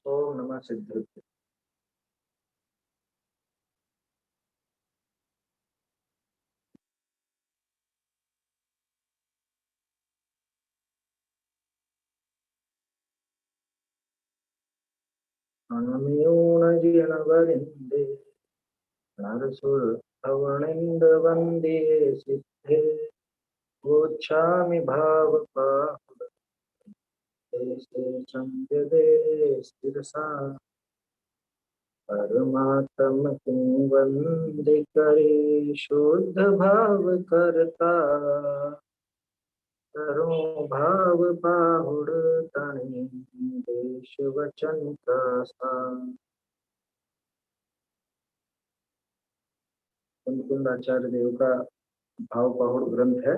ओम नमः सिद्धेश्वर। अनमयूनजिनवरिन्दे नरसुरभवनिन्दवन्दे सिद्धे गोच्छामि भावपाहुले संयदे स्थिरसा परमात्म किं वन्दे करे शुद्ध भाव करता करो भाव बाहुड़ तनि देश वचन का सा। कुंद आचार्य देव का भाव पहुड़ ग्रंथ है,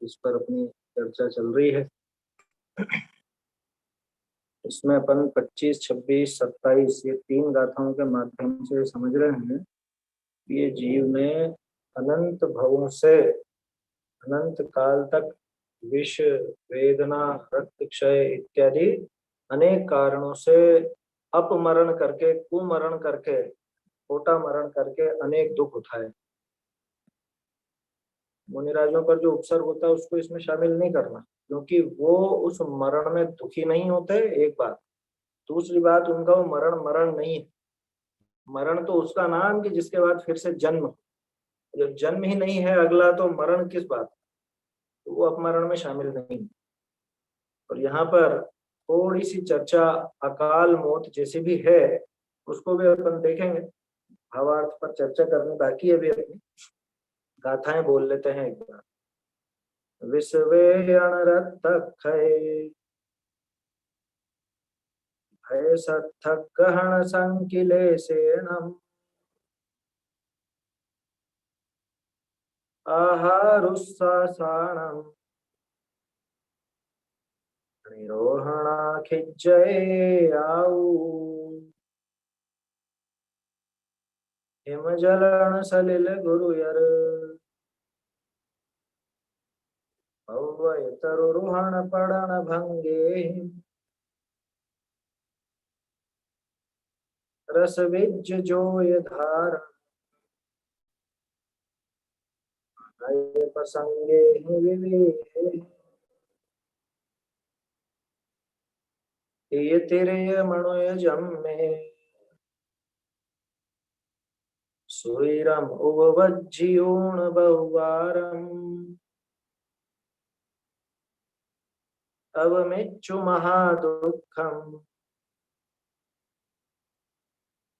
इस पर अपनी चर्चा चल रही है। इसमें अपन 25, 26, 27 ये 3 गाथाओं के माध्यम से समझ रहे हैं कि ये जीव ने अनंत भवों से अनंत काल तक विष, वेदना, रक्त क्षय इत्यादि अनेक कारणों से अपमरण करके, कुमरण करके, छोटा मरण करके अनेक दुख उठाए। मुनिराजों पर जो उपसर्ग होता है उसको इसमें शामिल नहीं करना, क्योंकि वो उस मरण में दुखी नहीं होते, एक बात। दूसरी बात, उनका वो मरण मरण नहीं है। मरण तो उसका नाम कि जिसके बाद फिर से जन्म, जब जन्म ही नहीं है अगला तो मरण किस बात, तो वो अपमरण में शामिल नहीं। और यहाँ पर थोड़ी सी चर्चा अकाल मौत जैसी भी है, उसको भी अपन देखेंगे। भावार्थ पर चर्चा करनी बाकी है अभी अपनी। गाथाएं बोल लेते हैं एक बार। विश्वे अणरथ खय भय सत्थक गहन संकिलेशेनम् आहारुस्सासाणम् निरोहणाखिज्जये आऊ हिमजलन सलिल गुरुयर भव्य तरुरुहण पड़न भंगे रस विज जोय धार प्रसंगे विवेक ये तेरे मणोय जम्मे सुरम उवज्जीर्ण बहुवारम अवमिच्छु महादुःखम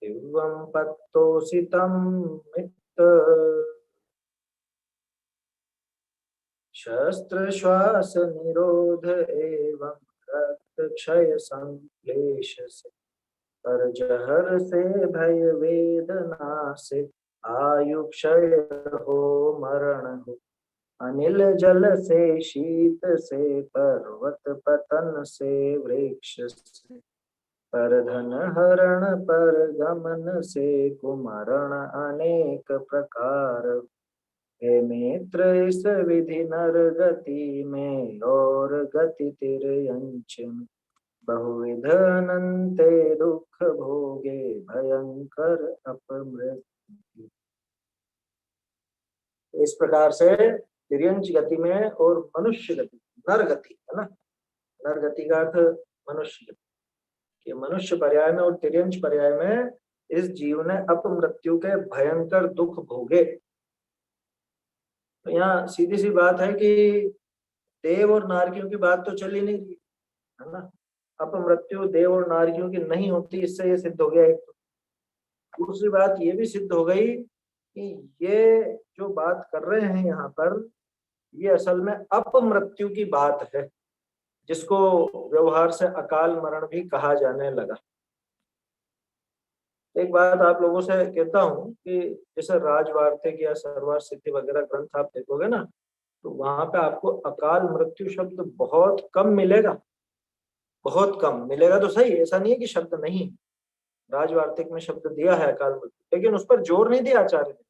दिव्यं पत्तोषितं मित्त शस्त्र श्वास निरोध एवं रक्त क्षय संक्लेश से पर जहर से भय वेदना से आयु क्षय हो मरण हो अनिल जल से शीत से पर्वत पतन से वृक्ष से पर धन हरण पर गमन से कुमरण अनेक प्रकार हे मित्र इस विधि नर गति में और गति तिर्यंच में बहुविध अनंते दुख भोगे भयंकर अपमृत्यु। इस प्रकार से तिर्यंच गति में और मनुष्य गति, नर गति है ना, नर गति का अर्थ मनुष्य गति कि मनुष्य पर्याय में और तिर्यंच पर्याय में इस जीव ने अपमृत्यु के भयंकर दुख भोगे। तो यहाँ सीधी सी बात है कि देव और नारकियों की बात तो चली नहीं रही है ना। अपमृत्यु देव और नारकियों की नहीं होती, इससे ये सिद्ध हो गया एक। तो दूसरी बात ये भी सिद्ध हो गई कि ये जो बात कर रहे हैं यहाँ पर, ये असल में अपमृत्यु की बात है, जिसको व्यवहार से अकाल मरण भी कहा जाने लगा। एक बात आप लोगों से कहता हूँ कि जैसे राजवार्तिक या सरवार सिद्धि वगैरह ग्रंथ आप देखोगे ना, तो वहां पे आपको अकाल मृत्यु शब्द बहुत कम मिलेगा, बहुत कम मिलेगा। तो सही, ऐसा नहीं है कि शब्द नहीं, राजवार्तिक में शब्द दिया है अकाल मृत्यु, लेकिन उस पर जोर नहीं दिया आचार्य ने।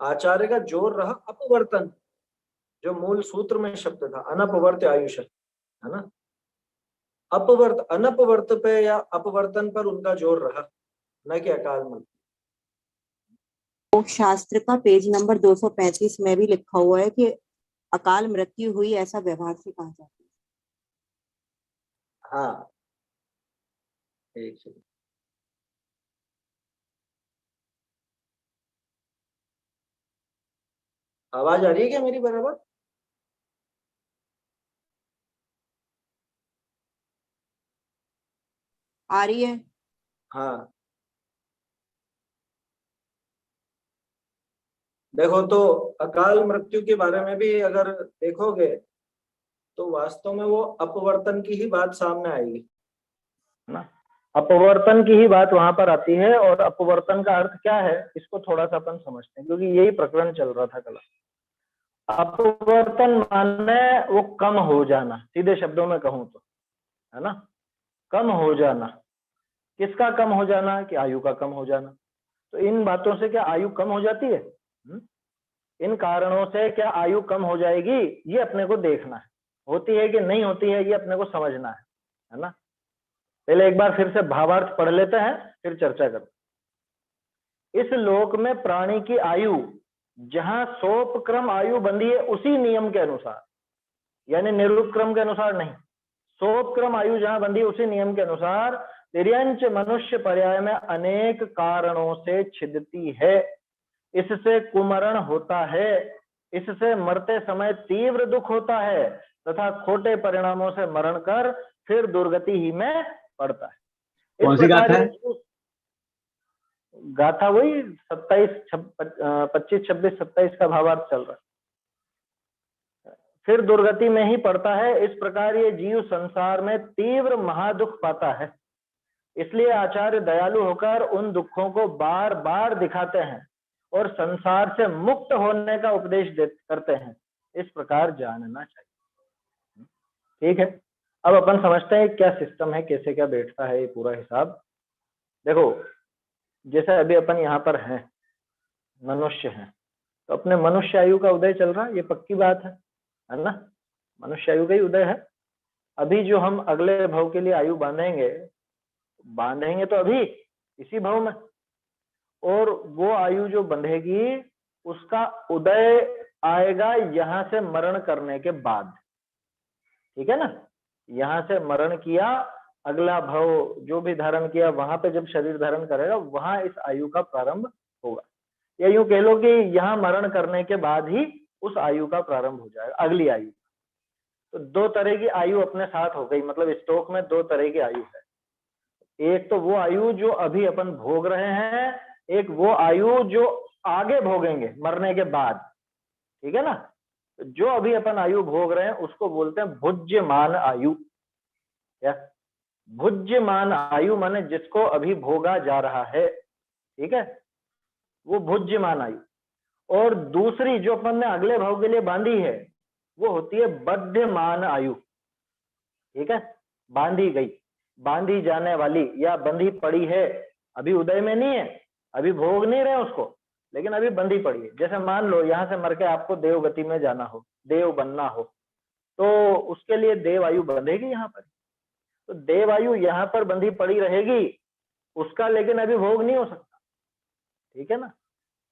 आचार्य का जोर रहा अपवर्तन, जो मूल सूत्र में शब्द था, अनपवर्त्य आयुष है ना। अनपवर्त पे या अपवर्तन पर उनका जोर रहा, न कि अकाल मृत्यु। तो शास्त्र का पेज नंबर 235 में भी लिखा हुआ है कि अकाल मृत्यु हुई, ऐसा व्यवहार से कहा जाता है। हाँ, एक सेकंड। आवाज आ रही है क्या मेरी बराबर? आ रही है। हाँ, देखो तो अकाल मृत्यु के बारे में भी अगर देखोगे तो वास्तव में वो अपवर्तन की ही बात सामने आएगी, है ना। अपवर्तन की ही बात वहां पर आती है। और अपवर्तन का अर्थ क्या है इसको थोड़ा सा अपन समझते हैं, क्योंकि यही प्रकरण चल रहा था कल। अपवर्तन माने वो कम हो जाना, सीधे शब्दों में कहूं तो, है ना, कम हो जाना। किसका कम हो जाना? कि आयु का कम हो जाना। तो इन बातों से क्या आयु कम हो जाती है? इन कारणों से क्या आयु कम हो जाएगी, ये अपने को देखना है। होती है कि नहीं होती है, ये अपने को समझना है ना। पहले एक बार फिर से भावार्थ पढ़ लेते हैं, फिर चर्चा करते हैं। इस लोक में प्राणी की आयु जहां सोपक्रम आयु बंधी है उसी नियम के अनुसार, यानी निरुपक्रम के अनुसार नहीं, सोपक्रम आयु जहां बंधी है उसी नियम के अनुसार तिर्यंच मनुष्य पर्याय में अनेक कारणों से छिदती है। इससे कुमरण होता है, इससे मरते समय तीव्र दुख होता है तथा खोटे परिणामों से मरण कर फिर दुर्गति ही में पड़ता है। कौन सी गाथा है? गाथा वही 25, 26, 27 का भावार्थ चल रहा है। फिर दुर्गति में ही पड़ता है। इस प्रकार ये जीव संसार में तीव्र महादुख पाता है। इसलिए आचार्य दयालु होकर उन दुखों को बार बार दिखाते हैं और संसार से मुक्त होने का उपदेश करते हैं। इस प्रकार जानना चाहिए। ठीक है, अब अपन समझते हैं क्या सिस्टम है, कैसे क्या बैठता है ये पूरा हिसाब। देखो, जैसे अभी अपन यहाँ पर हैं, मनुष्य हैं, तो अपने मनुष्य आयु का उदय चल रहा है, ये पक्की बात है ना। मनुष्य आयु का ही उदय है। अभी जो हम अगले भव के लिए आयु बांधेंगे तो अभी इसी भव में, और वो आयु जो बंधेगी उसका उदय आएगा यहां से मरण करने के बाद। ठीक है ना, यहां से मरण किया, अगला भव जो भी धारण किया वहां पे जब शरीर धारण करेगा वहां इस आयु का प्रारंभ होगा। या यूं कह लो कि यहां मरण करने के बाद ही उस आयु का प्रारंभ हो जाएगा, अगली आयु। तो दो तरह की आयु अपने साथ हो गई, मतलब स्टोक में दो तरह की आयु है। एक तो वो आयु जो अभी अपन भोग रहे हैं, एक वो आयु जो आगे भोगेंगे मरने के बाद। ठीक है ना, जो अभी अपन आयु भोग रहे हैं उसको बोलते हैं भुज्यमान आयु। या भुज्यमान आयु माने जिसको अभी भोगा जा रहा है, ठीक है, वो भुज्यमान आयु। और दूसरी जो अपन ने अगले भव के लिए बांधी है वो होती है बध्यमान आयु। ठीक है, बांधी गई, बांधी जाने वाली या बंधी पड़ी है, अभी उदय में नहीं है, अभी भोग नहीं रहे उसको, लेकिन अभी बंधी पड़ी है। जैसे मान लो यहां से मर के आपको देवगति में जाना हो, देव बनना हो, तो उसके लिए देव आयु बंधेगी यहाँ पर। तो देव आयु यहाँ पर बंधी पड़ी रहेगी उसका, लेकिन अभी भोग नहीं हो सकता। ठीक है ना,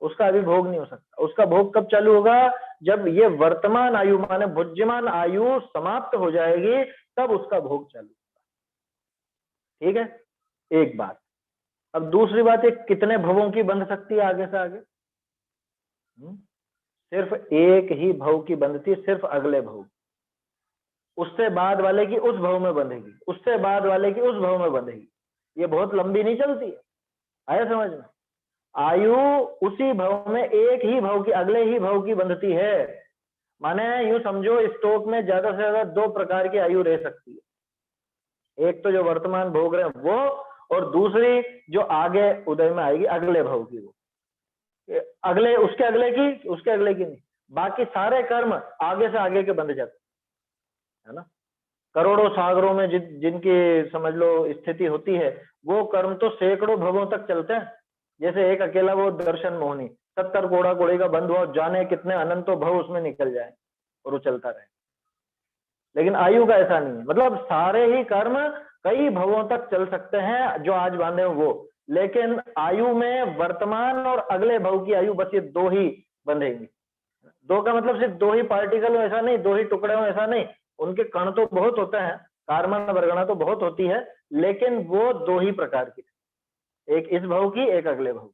उसका अभी भोग नहीं हो सकता। उसका भोग कब चालू होगा? जब ये वर्तमान आयु माने भुज्यमान आयु समाप्त हो जाएगी, तब उसका भोग चालू होगा। ठीक है, एक बात। अब दूसरी बात, एक कितने भवों की बंध सकती है आगे से आगे? सिर्फ एक ही भव की बंधती, सिर्फ अगले भव। उससे बाद वाले की उस भव में बंधेगी, उससे बाद वाले की उस भव में बंधेगी। ये बहुत लंबी नहीं चलती है, आया समझ में? आयु उसी भव में एक ही भव की, अगले ही भव की बंधती है। माने यूं समझो, स्टोक में ज्यादा से ज्यादा दो प्रकार की आयु रह सकती है। एक तो जो वर्तमान भोग रहे हैं वो, और दूसरी जो आगे उदय में आएगी अगले भव की, वो अगले, उसके अगले की नहीं। बाकी सारे कर्म आगे से आगे के बंध जाते है ना। करोड़ों सागरों में जिनकी समझ लो स्थिति होती है, वो कर्म तो सैकड़ों भवों तक चलते हैं। जैसे एक अकेला वो दर्शन मोहनी, 70 कोड़ा कोड़ी का बंद हुआ, जाने कितने अनंतों भव उसमें निकल जाए और वो चलता रहे। लेकिन आयु का ऐसा नहीं है, मतलब सारे ही कर्म कई भवों तक चल सकते हैं जो आज बांधे हो वो, लेकिन आयु में वर्तमान और अगले भव की आयु बस ये दो ही बंधेंगी। दो का मतलब सिर्फ दो ही पार्टिकल हो ऐसा नहीं, दो ही टुकड़े हो ऐसा नहीं, उनके कण तो बहुत होते हैं, कार्बन वर्गणा तो बहुत होती है, लेकिन वो दो ही प्रकार की, एक इस भव की, एक अगले भव।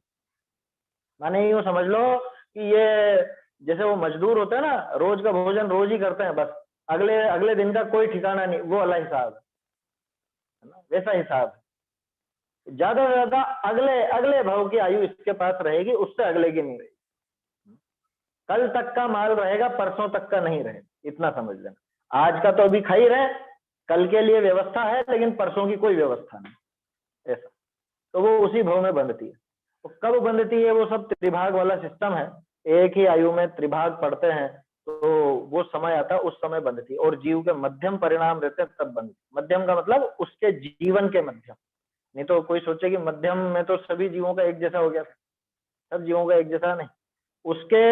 माने यूं समझ लो कि ये जैसे वो मजदूर होते हैं ना, रोज का भोजन रोज ही करते हैं, बस अगले अगले दिन का कोई ठिकाना नहीं, वो वाला हिसाब है ना, वैसा हिसाब है। ज्यादा से ज्यादा अगले अगले भव की आयु इसके पास रहेगी, उससे अगले की नहीं रहेगी। कल तक का माल रहेगा, परसों तक का नहीं रहेगा, इतना समझ लेना। आज का तो अभी खा ही रहे, कल के लिए व्यवस्था है, लेकिन परसों की कोई व्यवस्था नहीं, ऐसा। तो वो उसी भव में बंधती है। तो कब बंधती है, वो सब त्रिभाग वाला सिस्टम है, एक ही आयु में त्रिभाग पढ़ते हैं, तो वो समय आता है, उस समय बंधती है। और जीव के मध्यम परिणाम रहते हैं तब बंधती। मध्यम का मतलब उसके जीवन के मध्यम, नहीं तो कोई सोचे कि मध्यम में तो सभी जीवों का एक जैसा हो गया, सब जीवों का एक जैसा नहीं। उसके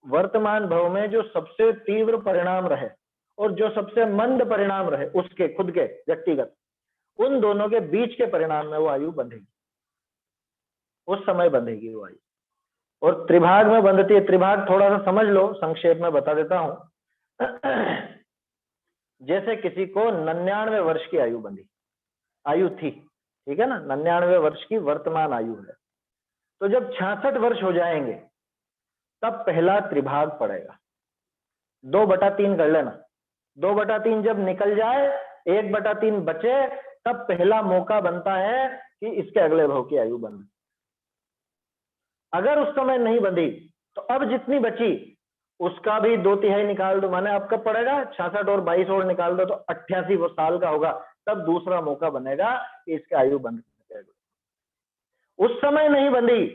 वर्तमान भव में जो सबसे तीव्र परिणाम रहे और जो सबसे मंद परिणाम रहे, उसके खुद के व्यक्तिगत, उन दोनों के बीच के परिणाम में वो आयु बंधेगी, उस समय बंधेगी वो आयु। और त्रिभाग में बंधती है। त्रिभाग थोड़ा सा समझ लो, संक्षेप में बता देता हूं। जैसे किसी को 99 वर्ष की आयु बंधी, आयु थी, ठीक है ना, 99 वर्ष की वर्तमान आयु है, तो जब 66 वर्ष हो जाएंगे तब पहला त्रिभाग पड़ेगा। 2/3 कर लेना, 2/3 जब निकल जाए, 1/3 बचे, तब पहला मौका बनता है कि इसके अगले भव की आयु बंधे। अगर उस समय नहीं बंधी तो अब जितनी बची उसका भी 2/3 निकाल दो, माने अब कब पड़ेगा, 66 और 22 और निकाल दो तो 88 साल का होगा, तब दूसरा मौका बनेगा कि इसकी आयु बंध जाएगी। उस समय नहीं बंधी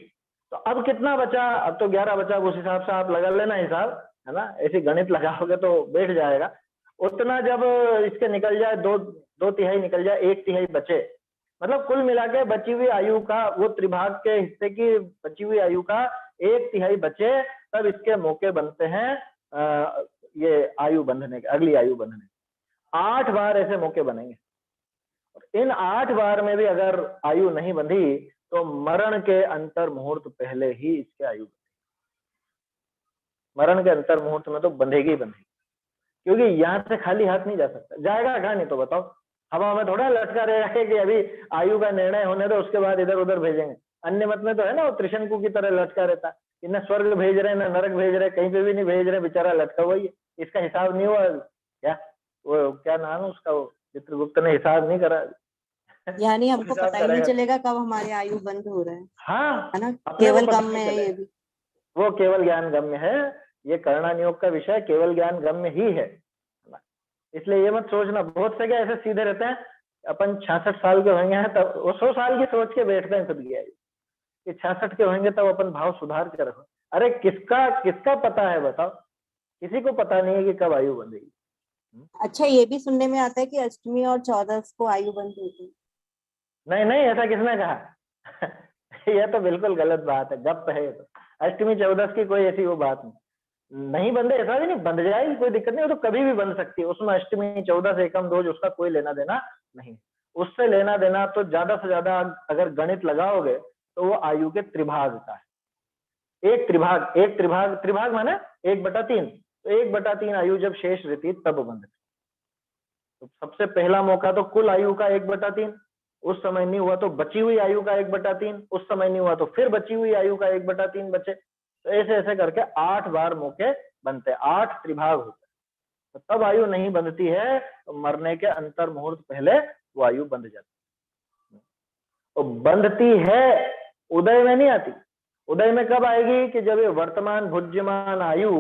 तो अब कितना बचा, अब तो 11 बचा, उस हिसाब से आप लगा लेना हिसाब, है ना, ऐसी गणित लगाओगे तो बैठ जाएगा। उतना जब इसके निकल जाए, 2/3 निकल जाए, 1/3 बचे, मतलब कुल मिला के बची हुई आयु का, वो त्रिभाग के हिस्से की बची हुई आयु का 1/3 बचे, तब इसके मौके बनते हैं ये आयु बंधने के, अगली आयु बंधने। 8 बार ऐसे मौके बनेंगे। इन 8 बार में भी अगर आयु नहीं बंधी तो मरण के अंतर मुहूर्त पहले ही इसके आयु बंधेगी। मरण के अंतर मुहूर्त में तो बंधेगी ही बंधेगी, क्योंकि यहां से खाली हाथ नहीं जा सकता। जाएगा कहां, नहीं तो बताओ, हवा में थोड़ा लटका रहेगा कि अभी आयु का निर्णय होने दो उसके बाद इधर उधर भेजेंगे। अन्य मत में तो है ना, वो त्रिशंकु की तरह लटका रहता है, न स्वर्ग भेज रहे न नरक भेज रहे, कहीं पे भी नहीं भेज रहे, बेचारा लटका हुआ ही है। इसका हिसाब नहीं हुआ क्या, वो क्या नाम है उसका, वो चित्रगुप्त ने हिसाब नहीं करा। यानी हमको पता ही नहीं चलेगा कब हमारे आयु बंद हो रहा है। हाँ, है ना, केवल गम्य है ये भी, वो केवल ज्ञान गम्य है। ये कर्णा नियोग का विषय केवल ज्ञान गम्य ही है, इसलिए ये मत सोचना। बहुत से क्या ऐसे सीधे रहते हैं, अपन 66 साल के होंगे हैं तब, वो 100 साल की सोच के बैठते हैं खुद की आयु कि 66 के होंगे तब अपन भाव सुधार के रखो। अरे किसका किसका पता है बताओ, किसी को पता नहीं है कि कब आयु बंधेगी। अच्छा, ये भी सुनने में आता है कि अष्टमी और 14 को आयु बंद होती है। नहीं नहीं, ऐसा किसने कहा? यह तो बिल्कुल गलत बात है, गप है ये तो। अष्टमी 14 की कोई ऐसी वो बात नहीं बंधे, ऐसा भी नहीं, बंध जाएगी कोई दिक्कत नहीं, वो तो कभी भी बंध सकती है। उसमें अष्टमी 14 से एकम 2 उसका कोई लेना देना नहीं। उससे लेना देना तो ज्यादा से ज्यादा अगर गणित लगाओगे तो वो आयु के त्रिभाग का है। एक त्रिभाग माने 1/3, तो 1/3 आयु जब शेष रहती है तब बंध। तो सबसे पहला मौका तो कुल आयु का 1/3, उस समय नहीं हुआ तो बची हुई आयु का 1/3, उस समय नहीं हुआ तो फिर बची हुई आयु का 1/3 बचे। तो ऐसे ऐसे करके 8 बार मौके बनते, 8 त्रिभाग होते, तो तब आयु नहीं बंधती है, तो मरने के अंतर मुहूर्त पहले वो आयु बंध जाती है। तो बंधती है, उदय में नहीं आती। उदय में कब आएगी कि जब ये वर्तमान भुज्यमान आयु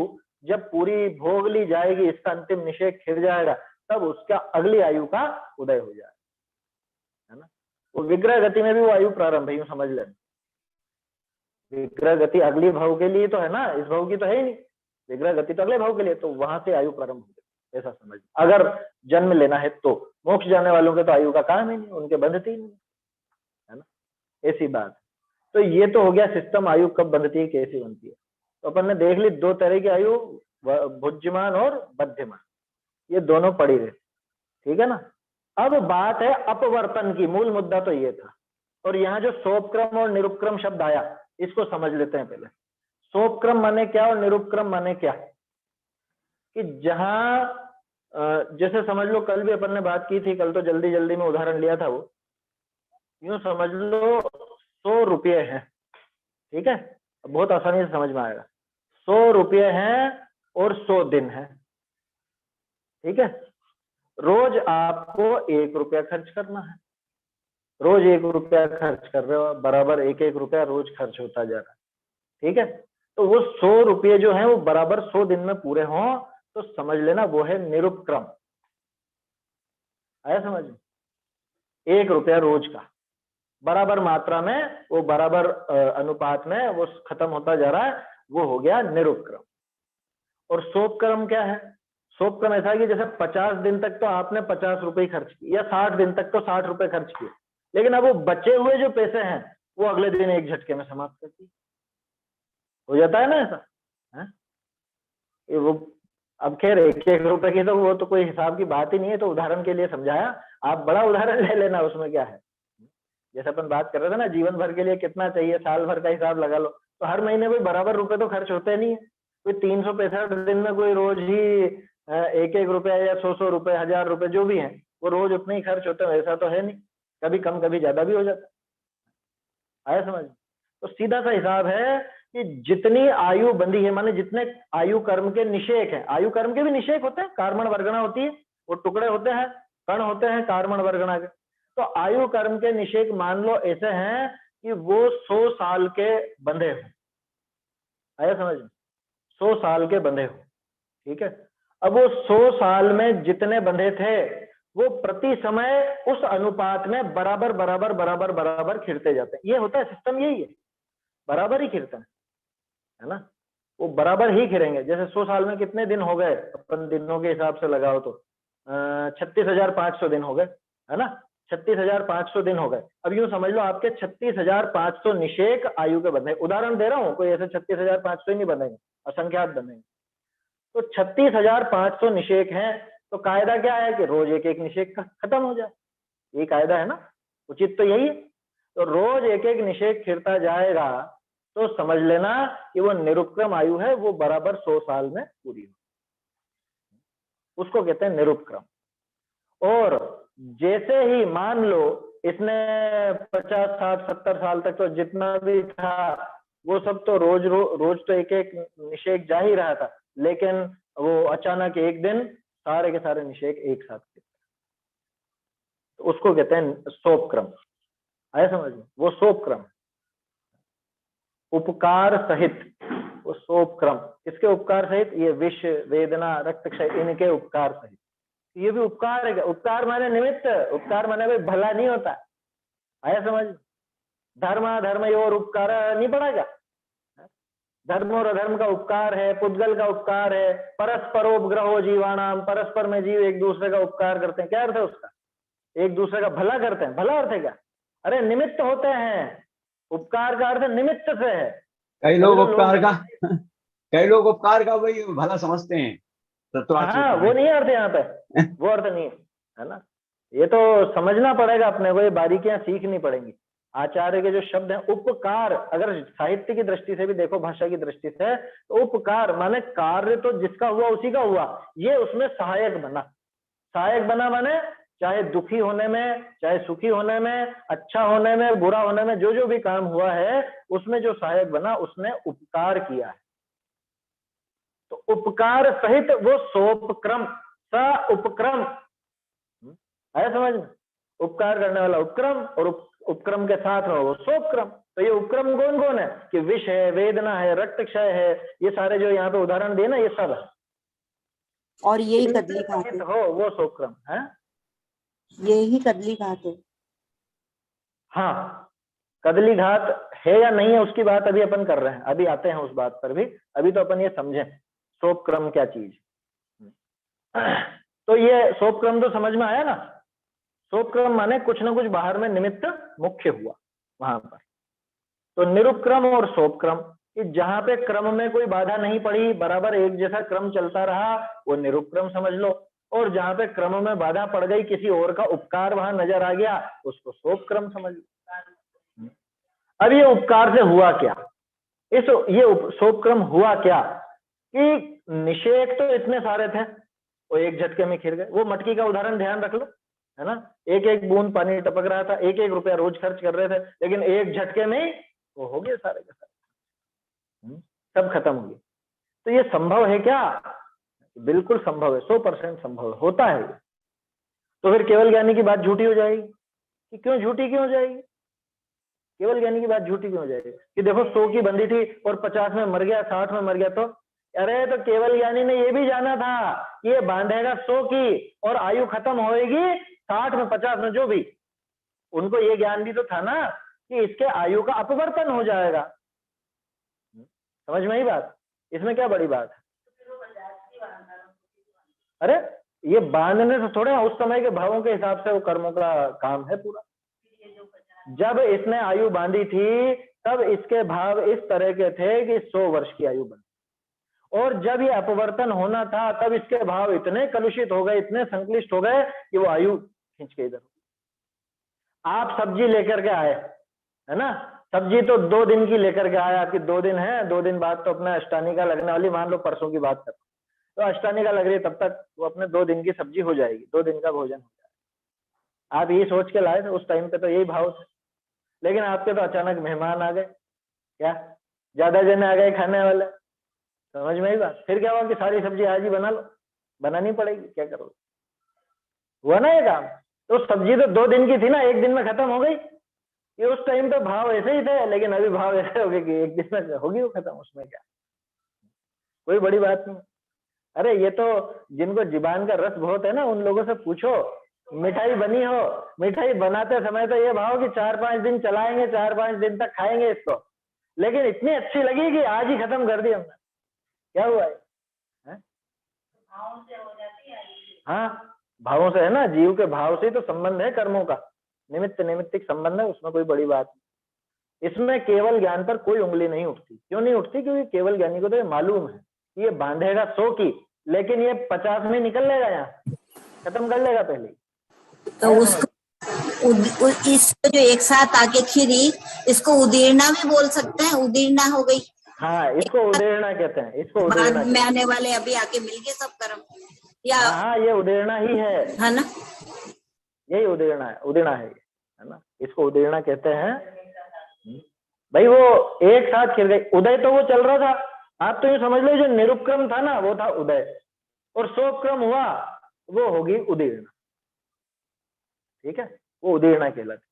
जब पूरी भोग ली जाएगी, इसका अंतिम निषेध खिल जाएगा, तब उसका अगली आयु का उदय हो जाएगा, है ना। वो विग्रह गति में भी वो आयु प्रारंभ है, यूं समझ लेना। विग्रह गति अगली भाव के लिए तो है ना, इस भाव की तो है ही नहीं। विग्रह गति तो अगले भाव के लिए, तो वहां से आयु प्रारंभ हो गई, ऐसा समझ। अगर जन्म लेना है तो मोक्ष जाने वालों के तो आयु का काम ही नहीं, उनके बंधती ही नहीं, है ना, ऐसी बात। तो ये तो हो गया सिस्टम, आयु कब बंधती है, कैसी बनती है। तो अपन ने देख ली 2 तरह की आयु, भुज्यमान और बध्यमान। ये दोनों पड़ी रहे, ठीक है ना। अब बात है अपवर्तन की, मूल मुद्दा तो ये था। और यहाँ जो सोपक्रम और निरुपक्रम शब्द आया, इसको समझ लेते हैं पहले। सोपक्रम माने क्या और निरुपक्रम माने क्या? कि जहां जैसे समझ लो, कल भी अपन ने बात की थी, कल तो जल्दी जल्दी में उदाहरण लिया था, वो यूं समझ लो 100 रुपये हैं, ठीक है, बहुत आसानी से समझ में आएगा। 100 रुपये हैं और 100 दिन है, ठीक है। रोज आपको 1 रुपया खर्च करना है, रोज 1 रुपया खर्च कर रहे हो, बराबर 1-1 रुपया रोज खर्च होता जा रहा है, ठीक है। तो वो 100 रुपये जो है वो बराबर 100 दिन में पूरे हों, तो समझ लेना वो है निरुपक्रम। आया समझ? 1 रुपया रोज का बराबर मात्रा में, वो बराबर अनुपात में वो खत्म होता जा रहा है, वो हो गया निरुपक्रम। और सोपक्रम क्या है? सोपक्रम ऐसा है कि जैसे 50 दिन तक तो आपने 50 रुपए खर्च किए, या 60 दिन तक तो 60 रुपए खर्च किए, लेकिन अब वो बचे हुए जो पैसे हैं वो अगले दिन एक झटके में समाप्त कर दिए। हो जाता है ना ऐसा, है? वो अब खैर 1-1 रुपए की तो वो तो कोई हिसाब की बात ही नहीं है, तो उदाहरण के लिए समझाया। आप बड़ा उदाहरण ले लेना, उसमें क्या है। जैसे अपन बात कर रहे थे ना, जीवन भर के लिए कितना चाहिए, साल भर का हिसाब लगा लो, तो हर महीने कोई बराबर रुपए तो खर्च होते नहीं है। कोई 365 दिन में कोई रोज ही 1-1 रुपया या 100-100 रुपए, 1000 रुपए जो भी है, वो रोज उतने ही खर्च होते हैं, ऐसा तो है नहीं। कभी कम कभी ज्यादा भी हो जाता है। आया समझ? तो सीधा सा हिसाब है कि जितनी आयु बंधी है, माने जितने आयु कर्म के निषेक है, आयु कर्म के भी निषेक होते हैं, कार्मण वर्गणा होती है, वो टुकड़े होते हैं, कण होते हैं कार्मण वर्गणा के। तो आयु कर्म के निषेक मान लो ऐसे हैं कि वो 100 साल के बंधे हो। आया समझ? 100 साल के बंधे हो, ठीक है। अब वो 100 साल में जितने बंधे थे वो प्रति समय उस अनुपात में बराबर बराबर बराबर बराबर खिरते जाते हैं। ये होता है सिस्टम, यही है, बराबर ही खिरते हैं, है ना। वो बराबर ही खिरेंगे। जैसे 100 साल में कितने दिन हो गए, अपन दिनों के हिसाब से लगाओ तो 36,500 दिन हो गए, है ना। 36,500 दिन हो गए। अब यूं समझ लो आपके 36,500 निषेक आयु के बंधे। उदाहरण दे रहा हूं, कोई ऐसे 36,500 ही नहीं बनेंगे, असंख्यात बनेंगे। तो 36,500 निषेक हैं, तो कायदा क्या है कि रोज 1-1 निषेक खत्म हो जाए। ये कायदा है ना, उचित तो यही है। तो रोज 1-1 निषेक खिरता जाएगा, तो समझ लेना कि वो निरुपक्रम आयु है, वो बराबर 100 साल में पूरी हो, उसको कहते हैं निरुपक्रम। और जैसे ही मान लो इसने 50, 60, 70 साल तक तो जितना भी था वो सब तो रोज तो 1-1 निषेक जा ही रहा था, लेकिन वो अचानक एक दिन सारे के सारे निषेक एक साथ थे, तो उसको कहते हैं सोपक्रम। आया समझ में? वो सोपक्रम, उपकार सहित वो सोपक्रम। किसके उपकार सहित? ये विष, वेदना, रक्तक्षय, इनके उपकार सहित। ये भी उपकार है। उपकार माने निमित्त, उपकार माने भाई भला नहीं होता। आया समझ? धर्म धर्म और उपकार नहीं पड़ा क्या? धर्म और अधर्म का उपकार है, पुद्गल का उपकार है, परस्परोपग्रहो जीवाणाम, परस्पर में जीव एक दूसरे का उपकार करते हैं। क्या अर्थ है उसका? एक दूसरे का भला करते हैं। भला अर्थ है क्या? अरे निमित्त होते हैं। उपकार का अर्थ निमित्त से है। कई लोग उपकार का वही भला समझते हैं। हाँ, वो नहीं अर्थ है यहाँ पे, वो अर्थ नहीं है ना। ये तो समझना पड़ेगा अपने को, ये बारीकियां सीखनी पड़ेंगी। आचार्य के जो शब्द हैं, उपकार, अगर साहित्य की दृष्टि से भी देखो, भाषा की दृष्टि से, तो उपकार माने कार्य तो जिसका हुआ उसी का हुआ, ये उसमें सहायक बना। सहायक बना माने चाहे दुखी होने में, चाहे सुखी होने में, अच्छा होने में, बुरा होने में, जो जो भी काम हुआ है उसमें जो सहायक बना, उसने उपकार किया है। तो उपकार सहित वो सोपक्रम, स उपक्रम। आया समझ में? उपकार करने वाला उपक्रम, और उपक्रम के साथ में वो सोपक्रम। तो ये उपक्रम कौन कौन है? कि विष है, वेदना है, रक्तक्षय है, ये सारे जो यहाँ पे उदाहरण दिए ना, ये सब है। और यही कदली घात है, हो वो सोपक्रम है, यही कदली घात है। हाँ, कदली घात है या नहीं है उसकी बात अभी अपन कर रहे हैं, अभी आते हैं उस बात पर भी। अभी तो अपन ये समझें सोपक्रम क्या चीज। तो ये सोपक्रम तो समझ में आया ना। सोपक्रम माने कुछ ना कुछ बाहर में निमित्त मुख्य हुआ वहां पर। तो निरुपक्रम और सोपक्रम, कि जहां पे क्रम में कोई बाधा नहीं पड़ी, बराबर एक जैसा क्रम चलता रहा, वो निरुपक्रम समझ लो। और जहां पे क्रम में बाधा पड़ गई, किसी और का उपकार वहां नजर आ गया, उसको शोक क्रम समझ लो। अब ये उपकार से हुआ क्या, ये शोक क्रम हुआ क्या कि निषेक तो इतने सारे थे, वो एक झटके में खिर गए। वो मटकी का उदाहरण ध्यान रख लो, है ना, एक एक बूंद पानी टपक रहा था, एक एक रुपया रोज खर्च कर रहे थे, लेकिन एक झटके में ही वो हो गए सारे के सारे, सब खत्म हो गए। तो ये संभव है क्या? बिल्कुल संभव है, 100% संभव होता है। तो फिर केवल ज्ञानी की बात झूठी हो जाएगी कि क्यों झूठी क्यों हो जाएगी? केवल ज्ञानी की बात झूठी क्यों हो जाएगी कि देखो 100 की बंदी थी और 50 में मर गया, 60 में मर गया, तो अरे तो केवल ज्ञानी ने ये भी जाना था कि ये बांधेगा 100 की और आयु खत्म होएगी 60 में, 50 में, जो भी, उनको ये ज्ञान भी तो था ना कि इसके आयु का अपवर्तन हो जाएगा। समझ में ही बात? इसमें क्या बड़ी बात है? अरे ये बांधने से थोड़े, उस समय के भावों के हिसाब से वो कर्मों का काम है पूरा। जब इसने आयु बांधी थी तब इसके भाव इस तरह के थे कि 100 वर्ष की आयु बनी, और जब ये अपवर्तन होना था तब इसके भाव इतने कलुषित हो गए, इतने संक्लिष्ट हो गए कि वो आयु खींच के इधर। आप सब्जी लेकर के आए, है ना, सब्जी तो 2 दिन की लेकर के आए, आपकी 2 दिन है, 2 दिन बाद तो अपना अष्टानिका लगने वाली, मान लो परसों की बात करते, तो अष्टानिका लग रही है, तब तक वो अपने 2 दिन की सब्जी हो जाएगी, 2 दिन का भोजन हो जाएगा। आप ये सोच के लाए थे, उस टाइम पे तो यही भाव थे, लेकिन आपके तो अचानक मेहमान आ गए, क्या ज्यादा जने आ गए खाने वाले, समझ में ही बात? फिर क्या हुआ कि सारी सब्जी आज ही बना लो, बनानी पड़ेगी, क्या करोगे? हुआ ना ये काम। तो सब्जी तो 2 दिन की थी ना, 1 दिन में खत्म हो गई। ये उस टाइम तो भाव ऐसे ही थे, लेकिन अभी भाव ऐसे हो गए कि 1 दिन में होगी वो खत्म, उसमें क्या, कोई बड़ी बात नहीं। अरे ये तो जिनको जुबान का रस बहुत है ना, उन लोगों से पूछो, मिठाई बनी हो, मिठाई बनाते समय तो ये भाव कि 4-5 दिन चलाएंगे, 4-5 दिन तक खाएंगे इसको, लेकिन इतनी अच्छी लगी कि आज ही खत्म कर दी हमने। क्या हुआ है? हाँ, भावों से है ना, जीव के भाव से तो संबंध है कर्मों का, निमित्त निमित्तिक संबंध है, उसमें कोई बड़ी बात नहीं। इसमें केवल ज्ञान पर कोई उंगली नहीं उठती। क्यों नहीं उठती? क्योंकि केवल ज्ञानी को तो ये मालूम है कि ये बांधेगा 100 की, लेकिन ये 50 में निकल लेगा, यहाँ खत्म कर लेगा पहले। तो उसको इसको जो एक साथ आके खिरी, इसको उदीर्णा भी बोल सकते हैं, उदीर्णा हो गई। हाँ, इसको उदेड़ना कहते हैं, इसको उदेड़ना बाद में आने वाले अभी आके मिल गए सब कर्म, या हाँ, ये उदेड़ना ही है ना, यही उदेड़ना है, उदेड़ना है ना, इसको उदेड़ना कहते हैं। भाई वो एक साथ खिल गई, उदय तो वो चल रहा था, आप तो ये समझ लो जो निरुपक्रम था ना वो था उदय, और शोकक्रम हुआ वो होगी उदीर्णा, ठीक है, वो उदीर्णा कहलाती।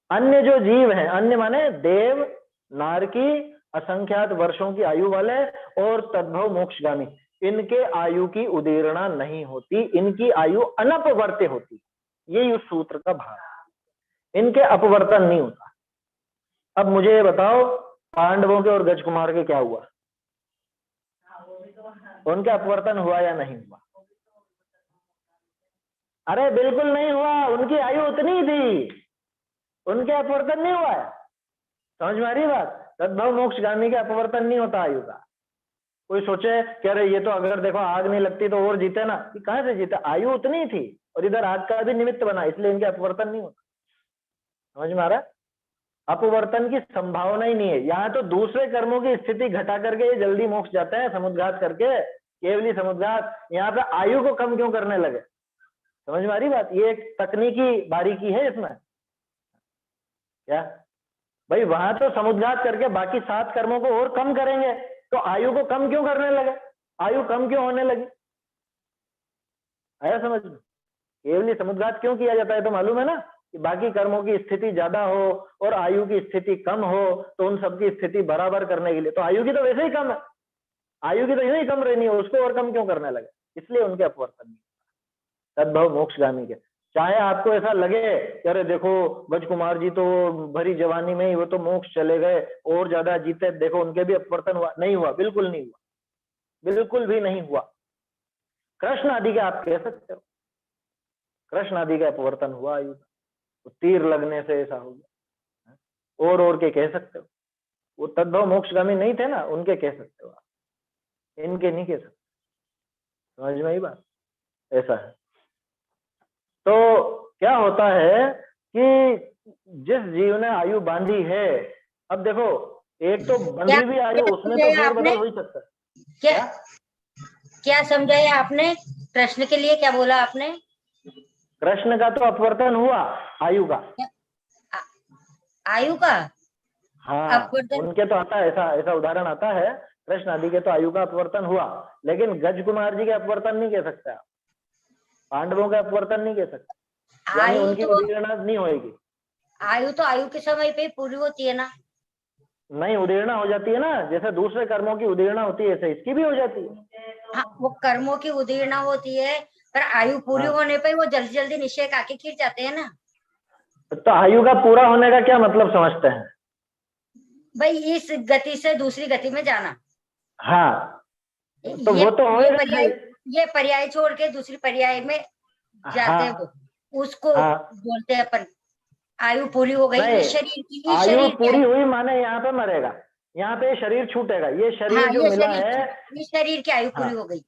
अन्य जो जीव हैं, अन्य माने देव, नारकी, असंख्यात वर्षों की आयु वाले और तद्भव मोक्षगामी, इनके आयु की उदीर्णा नहीं होती, इनकी आयु अनपवर्त्य होती। यही उस सूत्र का भाव है, इनके अपवर्तन नहीं होता। अब मुझे ये बताओ, पांडवों के और गजकुमार के क्या हुआ? उनके अपवर्तन हुआ या नहीं हुआ? अरे बिल्कुल नहीं हुआ, उनकी आयु उतनी थी, उनके अपवर्तन नहीं हुआ है। समझ में आ रही बात? तद्भव मोक्षगामी के अपवर्तन नहीं होता आयु का। कोई सोचे कि अरे ये तो अगर देखो आग नहीं लगती तो और जीते ना, कि कहां से जीते? आयु उतनी थी और इधर आग का भी निमित्त बना, इसलिए इनके अपवर्तन नहीं होता। समझ में आ रहा है? अपवर्तन की संभावना ही नहीं है। यहाँ तो दूसरे कर्मों की स्थिति घटा करके ये जल्दी मोक्ष जाते हैं, समुद्घात करके, केवली समुद्घात। यहाँ पे आयु को कम क्यों करने लगे? समझ में आ रही बात? ये एक तकनीकी बारीकी है इसमें। क्या भाई, वहां तो समुद्घात करके बाकी 7 कर्मों को और कम करेंगे, तो आयु को कम क्यों करने लगे? आयु कम क्यों होने लगी? आया समझ में? केवली समुद्घात क्यों किया जाता है तो मालूम है ना, कि बाकी कर्मों की स्थिति ज्यादा हो और आयु की स्थिति कम हो, तो उन सबकी स्थिति बराबर करने के लिए। तो आयु की तो वैसे ही कम है, आयु की तो यूं ही कम रहनी है, उसको और कम क्यों करने लगे? इसलिए उनके अपवर्तन नहीं। तद्भव मोक्षगामी के, चाहे आपको ऐसा लगे कि अरे देखो गजकुमार जी तो भरी जवानी में ही वो तो मोक्ष चले गए और ज्यादा जीते, देखो उनके भी अपवर्तन हुआ। नहीं हुआ, बिल्कुल नहीं हुआ, बिल्कुल भी नहीं हुआ। कृष्ण आदि के आप कह सकते हो, कृष्ण आदि का अपवर्तन हुआ आयु का, तो तीर लगने से ऐसा हो गया। और के कह सकते हो, वो तद्भव मोक्षगामी नहीं थे ना, उनके कह सकते हो आप, इनके नहीं कह सकते। समझ में आई बात? ऐसा है। तो क्या होता है कि जिस जीव ने आयु बांधी है, अब देखो एक तो बंधी हुई आयु, उसमें तो समझाया फेरबदल आपने? हो ही सकता है। क्या क्या समझाया आपने? प्रश्न के लिए क्या बोला आपने? कृष्ण का तो अपवर्तन हुआ आयु का। आयु का हाँ, अपवर्तन? उनके तो आता है, ऐसा ऐसा उदाहरण आता है, कृष्ण आदि के तो आयु का अपवर्तन हुआ, लेकिन गज कुमार जी के अपवर्तन नहीं कह सकते आप, पांडवों के अपवर्तन नहीं कह सकते, यानी आयु उनकी तो उदीर्णा नहीं होगी। आयु के समय पे ही पूरी होती है ना। नहीं, उदीर्णा हो जाती है ना, जैसे दूसरे कर्मों की उदीर्णा होती है, ऐसे इसकी भी हो जाती है। हाँ, वो कर्मों की उदीर्णा होती है, पर आयु पूरी हाँ। होने पर वो जल्दी जल्दी निश्चय काके खींच जाते हैं ना। तो आयु का पूरा होने का क्या मतलब समझते हैं? भाई इस गति से दूसरी गति में जाना। हाँ, तो वो तो ये होएगा पर्याय, ही। ये पर्याय छोड़ के दूसरी पर्याय में जाते हैं हाँ, वो, उसको हाँ। बोलते हैं अपन आयु पूरी हो गई। नहीं, इस शरीर की, इस आयु शरीर की पूरी हुई माने यहाँ पे मरेगा, यहाँ पे शरीर छूटेगा, ये शरीर हाँ, जो ये मिला शरीर, है। इस शरीर की आयु पूरी हाँ। हो गई,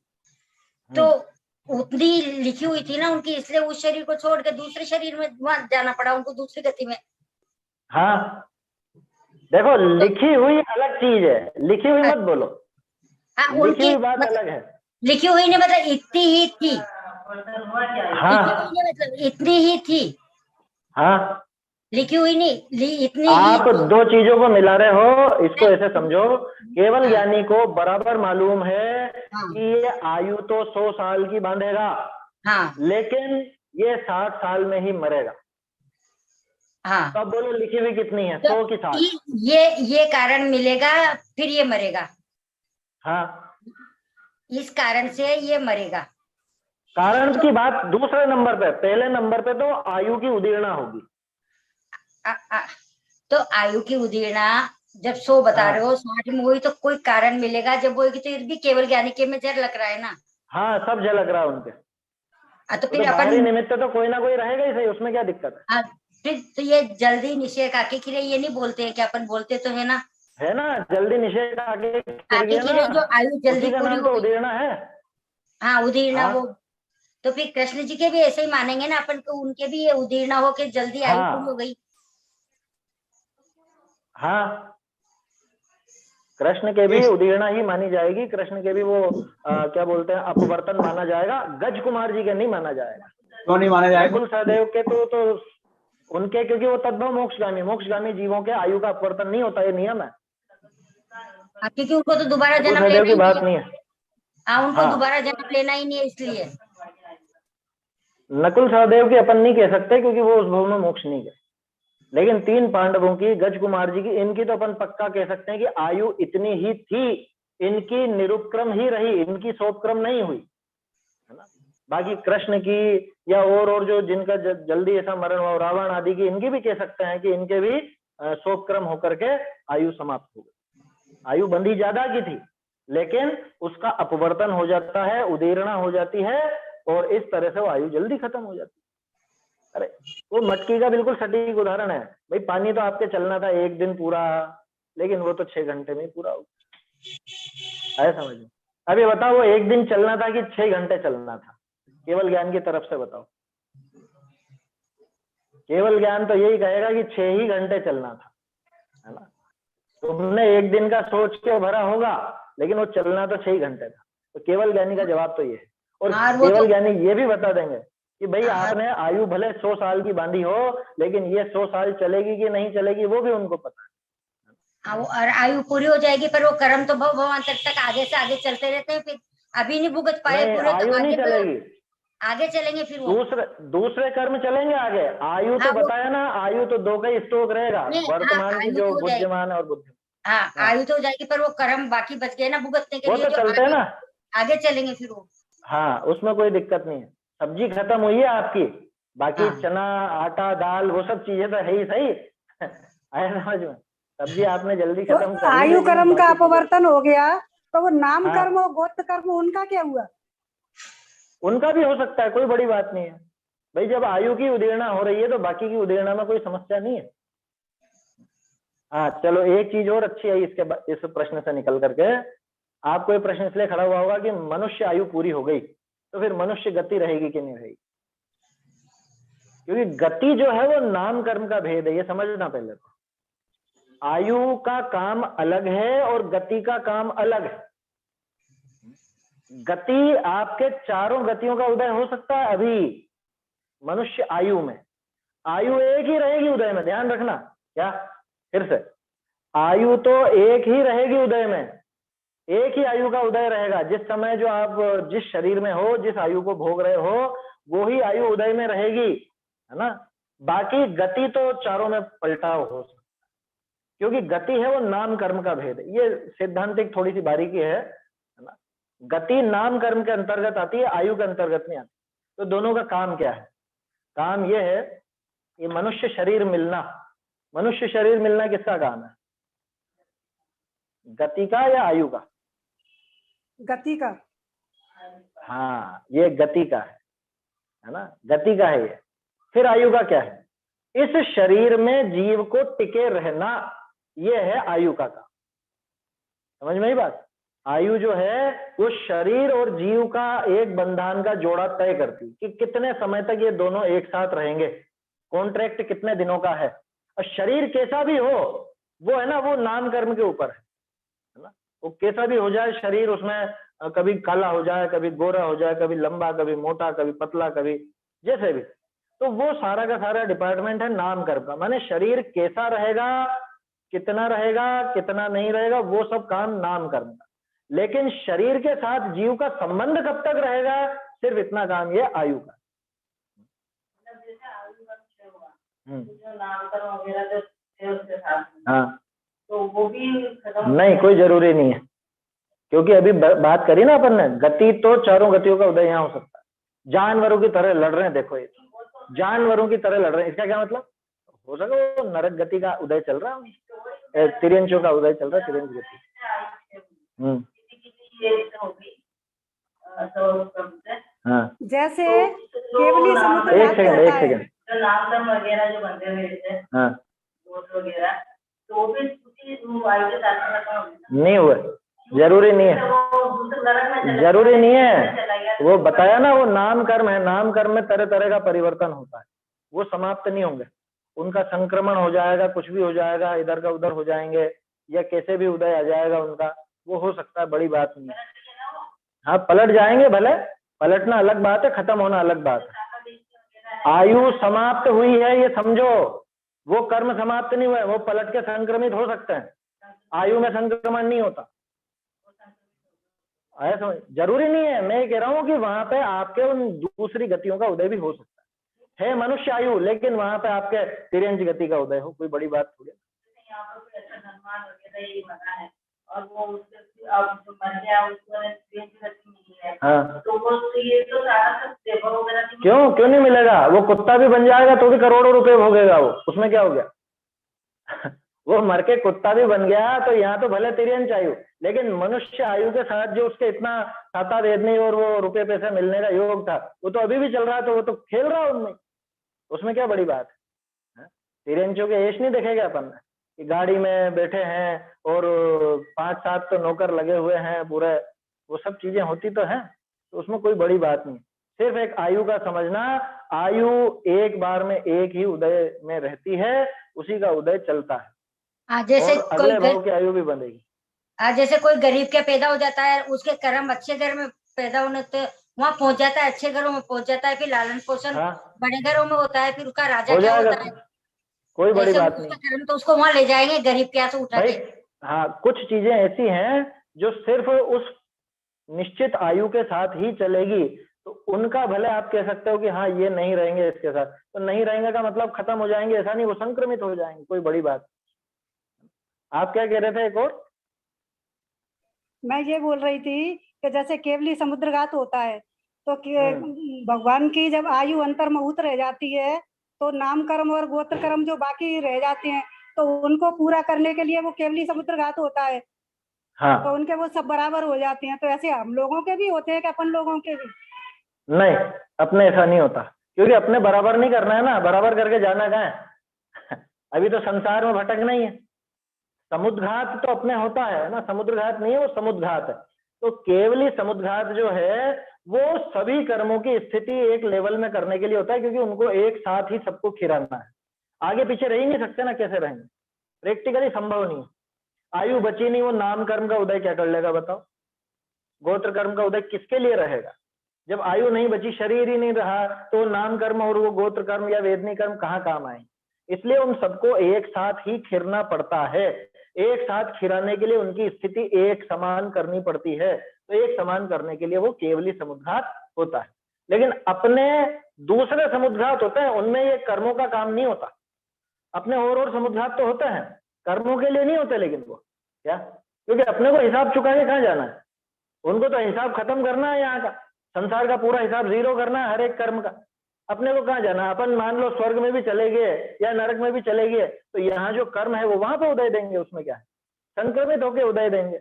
तो उतनी लिखी हुई थी ना उनकी, इसलिए उस शरीर को छोड़ के दूसरे शरीर में वहां जाना पड़ा उनको, दूसरी गति में। हाँ, देखो लिखी हुई अलग चीज है, लिखी हुई मत बोलो, हाँ, लिखी उनकी हुई बात मतलब अलग है। लिखी हुई ने मतलब इतनी ही थी, हाँ, लिखी हुई ने मतलब इतनी ही थी, हाँ, लिखी हुई नहीं, इतनी ही आप थी। दो चीजों को मिला रहे हो, इसको ऐसे समझो, केवल हाँ। ज्ञानी को बराबर मालूम है हाँ। कि ये आयु तो 100 साल की बांधेगा, हाँ। लेकिन ये 60 साल में ही मरेगा। हाँ, तब बोलो लिखी हुई कितनी है, तो 100 की 60? ये कारण मिलेगा, फिर ये मरेगा, हाँ, इस कारण से ये मरेगा। कारण की बात दूसरे नंबर पे, पहले नंबर पे तो आयु की उदीर्णा होगी। तो आयु की उदीर्णा जब 100 बता हाँ। रहे हो, 60 में हुई तो कोई कारण मिलेगा, जब वो तो फिर भी केवल ज्ञानी के में जर लग रहा है ना। हाँ, सब झलक रहा है उनके, तो तो फिर बाहरी अपन निमित्त तो कोई ना कोई रहेगा ही सही, उसमें क्या दिक्कत है? फिर तो ये जल्दी निश्चय काके खिरे ये नहीं बोलते हैं कि अपन बोलते तो है ना, है ना, जल्दी निषेध आगे गिर काके गया खिरे जो ना, आयु जल्दी उसी का पूरी नाम हो तो गई। उदीर्णा है। हाँ, उदीर्णा हाँ, वो, तो फिर कृष्ण जी के भी ऐसे ही मानेंगे ना अपन को, उनके भी ये उदीर्णा हो के जल्दी आयु पूरी हो हाँ, गई। हाँ, कृष्ण के भी उदीर्णा ही मानी जाएगी, कृष्ण के भी वो क्या बोलते हैं, अपवर्तन माना जाएगा, गज कुमार जी के नहीं माना जाएगा। क्यों नहीं माना जाएगा? नकुल सहदेव के तो उनके, क्योंकि वो तद्भव मोक्षगामी जीवों के आयु का अपवर्तन नहीं होता, ये नियम है। क्योंकि उनको तो दोबारा नकुल जन्म सहदेव लेना की ही बात नहीं नहीं है। है। हाँ, उनको हाँ, दोबारा जन्म लेना ही नहीं है, इसलिए नकुल सहदेव की अपन नहीं कह सकते, क्योंकि वो उस भव में मोक्ष नहीं गए, लेकिन 3 पांडवों की, गज कुमार जी की, इनकी तो अपन पक्का कह सकते हैं कि आयु इतनी ही थी, इनकी निरुपक्रम ही रही, इनकी सोपक्रम नहीं हुई, है ना। बाकी कृष्ण की या और जो जिनका जल्दी ऐसा मरण हुआ, रावण आदि की, इनकी भी कह सकते हैं कि इनके भी सोपक्रम होकर के आयु समाप्त हो गई। आयु बंधी ज्यादा की थी, लेकिन उसका अपवर्तन हो जाता है, उदीर्णा हो जाती है, और इस तरह से वो आयु जल्दी खत्म हो जाती है। अरे वो मटकी का बिल्कुल सटीक उदाहरण है भाई, पानी तो आपके चलना था 1 दिन पूरा, लेकिन वो तो 6 घंटे में पूरा हो गया, ऐसा समझो। अभी बताओ, वो 1 दिन चलना था कि 6 घंटे चलना था? केवल ज्ञान की तरफ से बताओ। केवल ज्ञान तो यही कहेगा कि 6 ही घंटे चलना था, है ना। तुमने 1 दिन का सोच के भरा होगा, लेकिन वो चलना तो 6 घंटे था। तो केवल ज्ञानी का जवाब तो ये है, और केवल ज्ञानी ये भी बता देंगे कि भाई आपने आयु भले 100 साल की बांधी हो, लेकिन ये 100 साल चलेगी कि नहीं चलेगी वो भी उनको पता है। और आयु पूरी हो जाएगी, पर वो कर्म तो भवांतर तक आगे से आगे चलते रहते हैं, फिर अभी नहीं भुगत पाए नहीं, पूरे तो आयु नहीं आगे चलेगी, आगे चलेंगे फिर वो। दूसरे कर्म चलेंगे आगे। आयु तो बताया ना, आयु तो 2 का ही स्ट्रोक रहेगा, वर्तमान की आयु जो तो हो जाएगी, बुद्धिमान है और बुद्धिमान। हाँ आयु तो हो जाएगी, पर वो कर्म बाकी बच गए ना भुगतने के वो लिए, तो जो चलते हैं ना, आगे चलेंगे फिर वो। हाँ, उसमें कोई दिक्कत नहीं है। सब्जी खत्म हुई है आपकी, बाकी चना, आटा, दाल, वो सब चीजें तो है ही सही आया समझ में। सब्जी आपने जल्दी तो खत्म कर ली, आयु लेकिन कर्म का बाकी अपवर्तन हो गया, तो वो नाम हाँ, कर्म और गोत्र कर्म उनका क्या हुआ? उनका भी हो सकता है, कोई बड़ी बात नहीं है भाई। जब आयु की उदीर्णा हो रही है तो बाकी की उदीर्णा में कोई समस्या नहीं है। हाँ चलो, एक चीज और अच्छी आई इस प्रश्न से निकल करके। आपको ये प्रश्न इसलिए खड़ा हुआ होगा कि मनुष्य आयु पूरी हो गई, तो फिर मनुष्य गति रहेगी कि नहीं रहेगी? क्योंकि गति जो है वो नाम कर्म का भेद है, ये समझना पहले तो। आयु का काम अलग है और गति का काम अलग है। गति आपके चारों गतियों का उदय हो सकता है अभी मनुष्य आयु में, आयु एक ही रहेगी उदय में, ध्यान रखना। क्या फिर से, आयु तो एक ही रहेगी उदय में, एक ही आयु का उदय रहेगा। जिस समय जो आप जिस शरीर में हो, जिस आयु को भोग रहे हो, वो ही आयु उदय में रहेगी, है ना। बाकी गति तो चारों में पलटाव हो सकता है, क्योंकि गति है वो नाम कर्म का भेद है। ये सिद्धांतिक थोड़ी सी बारीकी है ना। गति नाम कर्म के अंतर्गत आती है, आयु के अंतर्गत नहीं आती। तो दोनों का काम क्या है? काम ये है, ये मनुष्य शरीर मिलना, मनुष्य शरीर मिलना किसका काम है? गति का या आयु का? गति का। हाँ, ये गति का है ना, गति का है ये। फिर आयु का क्या है? इस शरीर में जीव को टिके रहना, ये है आयु का काम। समझ में आई बात? आयु जो है वो शरीर और जीव का एक बंधन का जोड़ा तय करती कि कितने समय तक ये दोनों एक साथ रहेंगे, कॉन्ट्रैक्ट कितने दिनों का है। और शरीर कैसा भी हो, वो है ना, वो नाम कर्म के ऊपर है ना। वो कैसा भी हो जाए शरीर, उसमें कभी काला हो जाए, कभी गोरा हो जाए, कभी लंबा, कभी मोटा, कभी पतला, कभी जैसे भी, तो वो सारा का सारा डिपार्टमेंट है नाम कर्म का। माने शरीर कैसा रहेगा, कितना रहेगा, कितना नहीं रहेगा, वो सब काम नाम कर्म का। लेकिन शरीर के साथ जीव का संबंध कब तक रहेगा, सिर्फ इतना काम ये आयु का। हाँ, तो वो भी नहीं, कोई जरूरी नहीं है, क्योंकि अभी बात करी ना अपन ने, गति तो चारों गतियों का उदय यहाँ हो सकता है। जानवरों की तरह लड़ रहे हैं, देखो ये जानवरों की तरह लड़ रहे हैं, इसका क्या मतलब? हो सके वो नरक गति का उदय चल रहा है, तिर्यंचों का उदय चल रहा है, तिर्यंच गति। हाँ, जैसे केवली समुद्र एक घाट सेकंड, होता एक है। सेकंड। जो नामकर्म वगैरह जो बनते हुए थे, हाँ, वोट वगैरह, तो वो भी उसी आयु के साथ खत्म नहीं हुआ, जरूरी नहीं है, जरूरी नहीं है। वो बताया ना, वो नाम कर्म है, नाम कर्म में तरह तरह का परिवर्तन होता है, वो समाप्त नहीं होंगे, उनका संक्रमण हो जाएगा, कुछ भी हो जाएगा, इधर का उधर हो जाएंगे, या कैसे भी उदय आ जाएगा उनका, वो हो सकता है, बड़ी बात नहीं है। हाँ, पलट जाएंगे भले, पलटना अलग बात है, खत्म होना अलग बात है। आयु समाप्त हुई है ये समझो, वो कर्म समाप्त नहीं हुआ है, वो पलट के संक्रमित हो सकते हैं, आयु में संक्रमण नहीं होता। ऐसा जरूरी नहीं है, मैं कह रहा हूँ कि वहां पे आपके उन दूसरी गतियों का उदय भी हो सकता है मनुष्य आयु, लेकिन वहां पे आपके तिर्यंच गति का उदय हो, कोई बड़ी बात थोड़ी। और वो अब जो मर गया उसको मिली है, हाँ, तो वो ये तो सारा पेपर वगैरह क्यों नहीं मिलेगा? वो कुत्ता भी बन जाएगा तो भी करोड़ों रुपए भोगेगा वो, उसमें क्या हो गया? वो मर के कुत्ता भी बन गया तो यहाँ तो भले तिर्यंच आयु, लेकिन मनुष्य आयु के साथ जो उसके इतना खाता वेदनी और वो रुपए पैसे मिलने का योग था, वो तो अभी भी चल रहा है, तो वो तो खेल रहा है उनमें, उसमें क्या बड़ी बात है? तिर्यंचों के ऐश नहीं देखेगा अपन कि गाड़ी में बैठे हैं और 5-7 तो नौकर लगे हुए हैं पूरे, वो सब चीजें होती तो हैं, तो उसमें कोई बड़ी बात नहीं। सिर्फ एक आयु का समझना, आयु एक बार में एक ही उदय में रहती है, उसी का उदय चलता है, जैसे और अगले भाव की आयु भी बंधेगी। जैसे कोई गरीब के पैदा हो जाता है, उसके कर्म अच्छे घर में पैदा होने तो वहाँ पहुंच जाता है, अच्छे घरों में पहुंच जाता है, फिर लालन पोषण बड़े घरों में होता है, फिर उसका राजा क्या होता है, कोई बड़ी बात नहीं, कर्म तो उसको वहाँ ले जाएंगे गरीब के यहाँ से उठा के। हाँ, कुछ चीजें ऐसी हैं जो सिर्फ उस निश्चित आयु के साथ ही चलेगी, तो उनका भले आप कह सकते हो कि हाँ ये नहीं रहेंगे इसके साथ, तो नहीं रहेंगे का मतलब खत्म हो जाएंगे ऐसा नहीं, वो संक्रमित हो जाएंगे, कोई बड़ी बात। आप क्या कह रहे थे एक और? मैं ये बोल रही थी कि जैसे केवली समुद्र घाट होता है, तो भगवान की जब आयु अंतर में रह जाती है, तो नाम कर्म और गोत्र कर्म जो बाकी रह जाते हैं, तो उनको पूरा करने के लिए वो केवली समुद्र घाट होता है। हाँ, तो उनके वो सब बराबर हो जाते हैं। तो ऐसे हम लोगों के भी होते हैं कि अपन लोगों के भी? नहीं, अपने ऐसा नहीं होता, क्योंकि अपने बराबर नहीं करना है ना, बराबर करके जाना कहाँ है? अभी तो संसार में भटकना ही है। समुद्र घाट तो अपने होता है ना, समुद्र घाट नहीं है, वो समुद्र घाट है। तो केवली समुद्घात जो है वो सभी कर्मों की स्थिति एक लेवल में करने के लिए होता है, क्योंकि उनको एक साथ ही सबको खिलाना है। आगे पीछे रह ही नहीं सकते ना, कैसे रहेंगे, प्रैक्टिकली संभव नहीं है। आयु बची नहीं, वो नाम कर्म का उदय क्या कर लेगा बताओ? गोत्र कर्म का उदय किसके लिए रहेगा? जब आयु नहीं बची, शरीर ही नहीं रहा, तो नाम कर्म और वो गोत्र कर्म या वेदनी कर्म कहाँ काम आए? इसलिए उन सबको एक साथ ही खिरना पड़ता है। एक साथ खिराने के लिए उनकी स्थिति एक समान करनी पड़ती है। तो एक समान करने के लिए वो केवली समुद्घात होता है। लेकिन अपने दूसरे समुद्घात होते हैं, उनमें ये कर्मों का काम नहीं होता। अपने और समुद्घात तो होते हैं, कर्मों के लिए नहीं होते। लेकिन वो क्या, क्योंकि अपने को हिसाब चुका के कहाँ जाना है? उनको तो हिसाब खत्म करना है, यहाँ का संसार का पूरा हिसाब जीरो करना है हर एक कर्म का। अपने को कहाँ जाना? अपन मान लो स्वर्ग में भी चले गए या नरक में भी चले गए, तो यहाँ जो कर्म है वो वहां पे उदय देंगे। उसमें क्या है? संक्रमित होके उदय देंगे,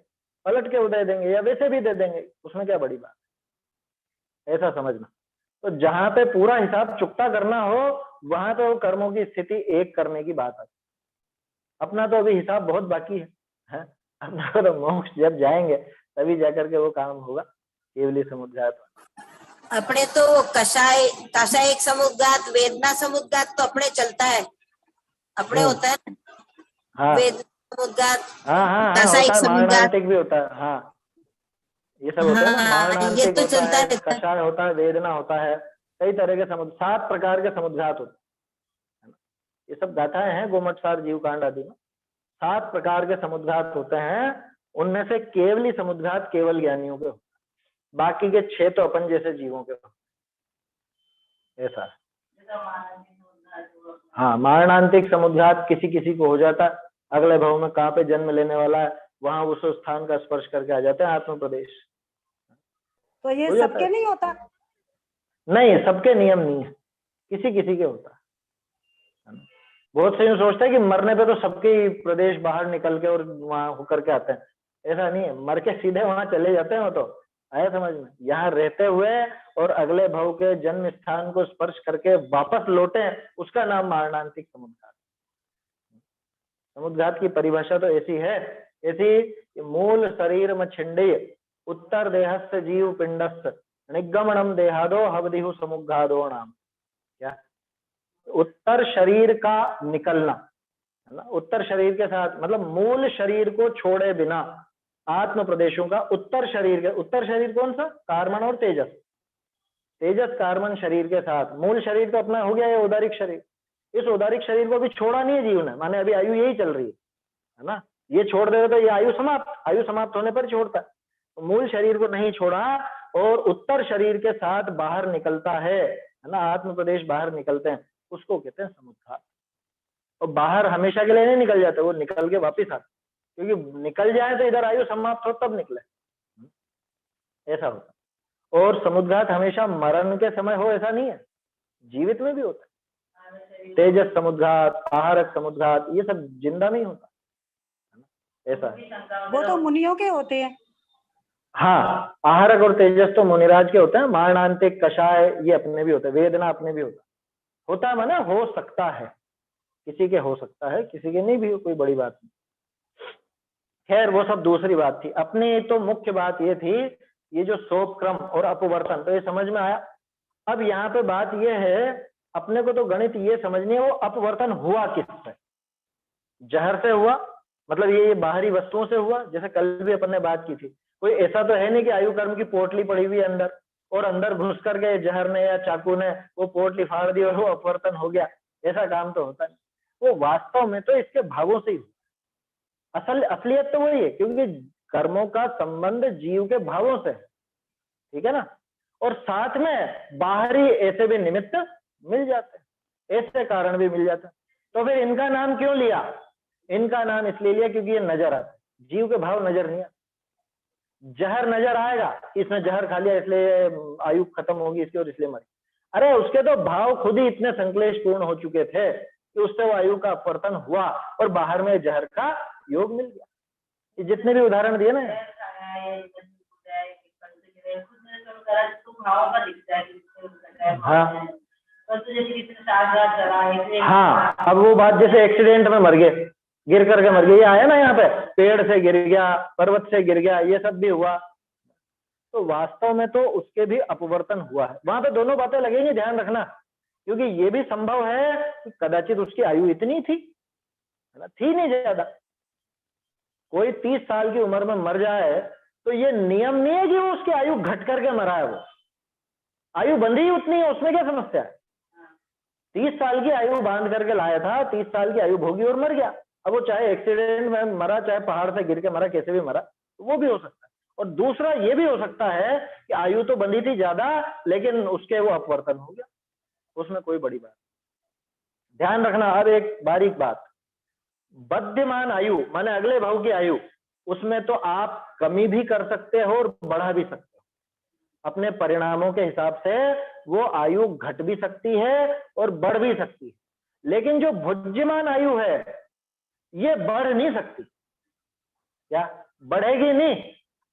पलट के उदय देंगे, या वैसे भी दे देंगे। उसमें क्या बड़ी बात है? ऐसा समझना। तो जहां पे पूरा हिसाब चुकता करना हो, वहां तो कर्मों की स्थिति एक करने की बात है। अपना तो अभी हिसाब बहुत बाकी है? अपना तो मोक्ष जब जाएंगे तभी जाकर के वो काम होगा, केवली समुद्घात। अपने तो कषाय एक समुद्घात, वेदना समुद्घात तो अपने चलता है, अपने होता है। हाँ वेदना समुद्घात, हाँ, कषाय होता है, समुद्घात, मारणांतिक भी होता है। हाँ, ये सब होता है ना, हाँ, ये मारणांतिक तो होता चलता है, रहता है। कषाय होता है, वेदना होता है, कई तरह के 7 प्रकार के समुद्घात होते हैं। ये सब गाथाएं हैं गोमटसार जीव कांड आदि में। 7 प्रकार के समुद्घात होते हैं, उनमें से केवली समुद्घात केवल ज्ञानियों के होते हैं, बाकी के 6 तो अपन जैसे जीवों के होते हैं। ऐसा। हाँ, मारणांतिक समुद्घात किसी किसी को हो जाता है, अगले भव में कहाँ पे जन्म लेने वाला है वहां उस स्थान का स्पर्श करके आ जाते हैं आत्म प्रदेश। तो ये सबके नहीं होता? नहीं, सबके नियम नहीं है, किसी किसी के होता है। बहुत से यूं सोचते हैं कि मरने पे तो सबके प्रदेश बाहर निकल के और वहां होकर के आते हैं। ऐसा नहीं है, मर के सीधे वहां चले जाते हैं। वो तो आया समझ में? यहाँ रहते हुए और अगले भव के जन्म स्थान को स्पर्श करके वापस लौटे, उसका नाम मारणांतिक समुद्घात। समुद्घात की परिभाषा तो ऐसी है, ऐसी मूल शरीर में छिंडीय उत्तर देहस्य जीव पिंडस्य निगमनम देहादो हवदिहु समुद्घादो नाम। क्या? उत्तर शरीर का निकलना है ना, उत्तर शरीर के साथ, मतलब मूल शरीर को छोड़े बिना आत्म प्रदेशों का उत्तर शरीर के, उत्तर शरीर कौन सा? कार्बन और तेजस, तेजस कार्बन शरीर के साथ मूल शरीर तो अपना हो गया है उदारिक शरीर। इस उदारिक शरीर को भी छोड़ा नहीं है जीव ने, माने अभी आयु यही चल रही है ना, ये छोड़ देगा तो ये आयु समाप्त होने पर छोड़ता है। तो मूल शरीर को नहीं छोड़ा और उत्तर शरीर के साथ बाहर निकलता है ना, आत्म प्रदेश बाहर निकलते हैं, उसको कहते हैं समुद्घात। और बाहर हमेशा के लिए नहीं निकल जाते, वो निकल के वापिस आते, क्योंकि निकल जाए तो इधर आयु समाप्त हो तब निकले, ऐसा होता। और समुद्घात हमेशा मरण के समय हो ऐसा नहीं है, जीवित में भी होता है। तेजस समुद्घात, आहारक समुद्घात, ये सब जिंदा नहीं होता, ऐसा है। वो तो मुनियों के होते हैं। हाँ, आहारक और तेजस तो मुनिराज के होते हैं। मारणांतिक, कषाय ये अपने भी होते हैं, वेदना अपने भी होता है माना हो सकता है, किसी के हो सकता है, किसी के नहीं भी हो, कोई बड़ी बात नहीं। खैर वो सब दूसरी बात थी। अपनी तो मुख्य बात ये थी, ये जो सोप क्रम और अपवर्तन, तो ये समझ में आया। अब यहाँ पे बात ये है, अपने को तो गणित ये समझनी है वो अपवर्तन हुआ किससे? जहर से हुआ, मतलब ये बाहरी वस्तुओं से हुआ, जैसे कल भी अपन ने बात की थी। कोई ऐसा तो है नहीं कि आयु कर्म की पोटली पड़ी हुई अंदर और अंदर घुस करके जहर ने या चाकू ने वो पोटली फाड़ दी और वो अपवर्तन हो गया, ऐसा काम तो होता नहीं। वो वास्तव में तो इसके भावों से ही, असलियत तो वही है, क्योंकि कर्मों का संबंध जीव के भावों से है, ठीक है ना। और साथ में बाहरी ऐसे भी निमित्त मिल जाते हैं, ऐसे कारण भी मिल जाते हैं। तो फिर इनका नाम क्यों लिया? इनका नाम इसलिए लिया क्योंकि ये नजर आता है, जीव के भाव नजर नहीं आते। जहर नजर आएगा, इसने जहर खा लिया इसलिए आयु खत्म होगी इसकी और इसलिए मरी। अरे उसके तो भाव खुद ही इतने संक्लेश पूर्ण हो चुके थे कि उससे वो आयु का अपवर्तन हुआ और बाहर में जहर का योग मिल गया। ये जितने भी उदाहरण दिए ना, हाँ, अब वो बात जैसे एक्सीडेंट में मर गए, गिर करके मर गए, ये आया ना यहाँ पे, पेड़ से गिर गया, पर्वत से गिर गया, ये सब भी हुआ। तो वास्तव में तो उसके भी अपवर्तन हुआ है। वहां पे दोनों बातें लगेंगी, ध्यान रखना, क्योंकि ये भी संभव है कि कदाचित उसकी आयु इतनी थी, थी नहीं ज्यादा। कोई 30 साल की उम्र में मर जाए तो ये नियम नहीं है कि वो उसकी आयु घट करके मरा है, वो आयु बंधी ही उतनी है, उसमें क्या समस्या है। 30 साल की आयु बांध करके लाया था, 30 साल की आयु भोगी और मर गया। अब वो चाहे एक्सीडेंट में मरा, चाहे पहाड़ से गिर के मरा, कैसे भी मरा, तो वो भी हो सकता है। और दूसरा ये भी हो सकता है कि आयु तो बंधी थी ज्यादा, लेकिन उसके वो अपवर्तन हो गया, उसमें कोई बड़ी बात। ध्यान रखना अब एक बारीक बात, बद्धमान आयु माने अगले भाव की आयु, उसमें तो आप कमी भी कर सकते हो और बढ़ा भी सकते हो। अपने परिणामों के हिसाब से वो आयु घट भी सकती है और बढ़ भी सकती है। लेकिन जो भुज्यमान आयु है ये बढ़ नहीं सकती। क्या बढ़ेगी नहीं?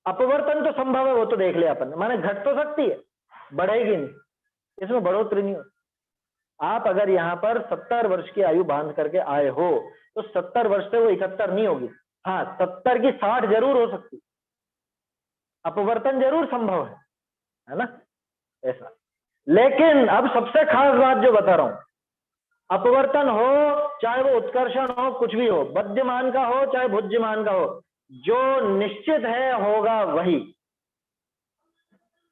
अपवर्तन तो संभव है, वो तो देख लिया अपन, माने घट तो सकती है, बढ़ेगी नहीं, इसमें बढ़ोतरी नहीं होती। आप अगर यहाँ पर 70 वर्ष की आयु बांध करके आए हो तो 70 वर्ष से वो 71 नहीं होगी। हाँ, 70 की 60 जरूर हो सकती, अपवर्तन जरूर संभव है ना, ऐसा। लेकिन अब सबसे खास बात जो बता रहा हूं, अपवर्तन हो चाहे वो उत्कर्षण हो, कुछ भी हो, बद्धमान का हो चाहे भुज्यमान का हो, जो निश्चित है होगा वही।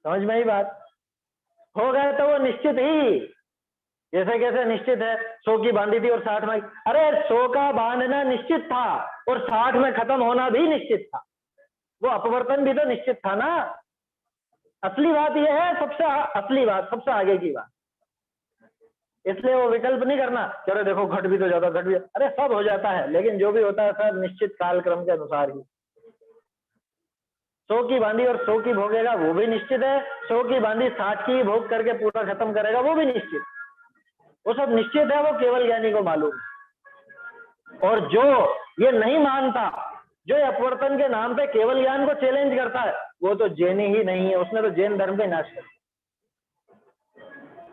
समझ में ही बात? हो गया तो वो निश्चित ही, जैसे कैसे निश्चित है 100 की बांधी थी और 60 में, अरे 100 का बांधना निश्चित था और 60 में खत्म होना भी निश्चित था, वो अपवर्तन भी तो निश्चित था ना। असली बात यह है, सबसे असली बात, सबसे आगे की बात। इसलिए वो विकल्प नहीं करना, चलो देखो घट भी तो ज्यादा, घट भी, अरे सब हो जाता है, लेकिन जो भी होता है सब निश्चित कालक्रम के अनुसार ही। 100 की बांधी और 100 की भोगेगा वो भी निश्चित है, 100 की बांधी 60 की भोग करके पूरा खत्म करेगा वो भी निश्चित, वो सब निश्चित है, वो केवल ज्ञानी को मालूम। और जो ये नहीं मानता, जो अपवर्तन के नाम पे केवल ज्ञान को चैलेंज करता है, वो तो जैनी ही नहीं है, उसने तो जैन धर्म पे नाश कर।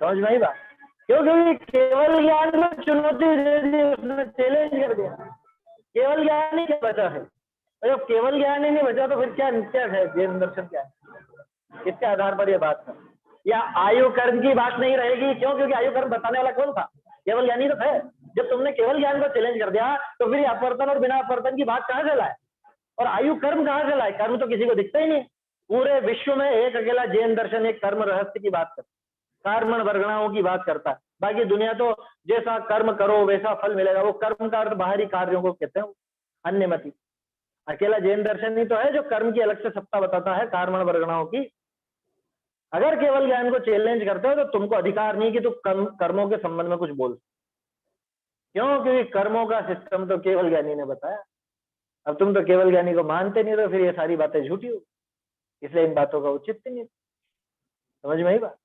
समझ में आई बात? क्योंकि केवल ज्ञान में चुनौती दे दी, उसने चैलेंज कर दिया। केवल ज्ञान ही क्या बचा है? जब केवल ज्ञान ही नहीं बचा तो फिर क्या है जैन दर्शन क्या है? किसके आधार पर ये बात है? या आयु कर्म की बात नहीं रहेगी, क्यों? क्योंकि आयु कर्म बताने वाला कौन था? केवल ज्ञानी तो है। जब तुमने केवल ज्ञान को चैलेंज कर दिया तो फिर अपवर्तन और बिना अपवर्तन की बात कहां से लाए, और आयु कर्म कहां से लाए? कर्म तो किसी को दिखता ही नहीं। पूरे विश्व में एक अकेला जैन दर्शन एक कर्म रहस्य की बात करता है, कर्मण वर्गणाओं की बात करता है। बाकी दुनिया तो जैसा कर्म करो वैसा फल मिलेगा, वो कर्म का अर्थ बाहरी कार्यों को कहते हैं, अन्यमति। अकेला जैन दर्शन ही तो है जो कर्म की अलग से सत्ता बताता है, कर्मण वर्गणाओं की। अगर केवल ज्ञान को चैलेंज करते हो तो तुमको अधिकार नहीं कि तुम कर्मों के संबंध में कुछ बोल। क्यों? क्योंकि कर्मों का सिस्टम तो केवल ज्ञानी ने बताया। अब तुम तो केवल ज्ञानी को मानते नहीं, तो फिर ये सारी बातें झूठी हो, इसलिए इन बातों का औचित्य नहीं। समझ में आई बात?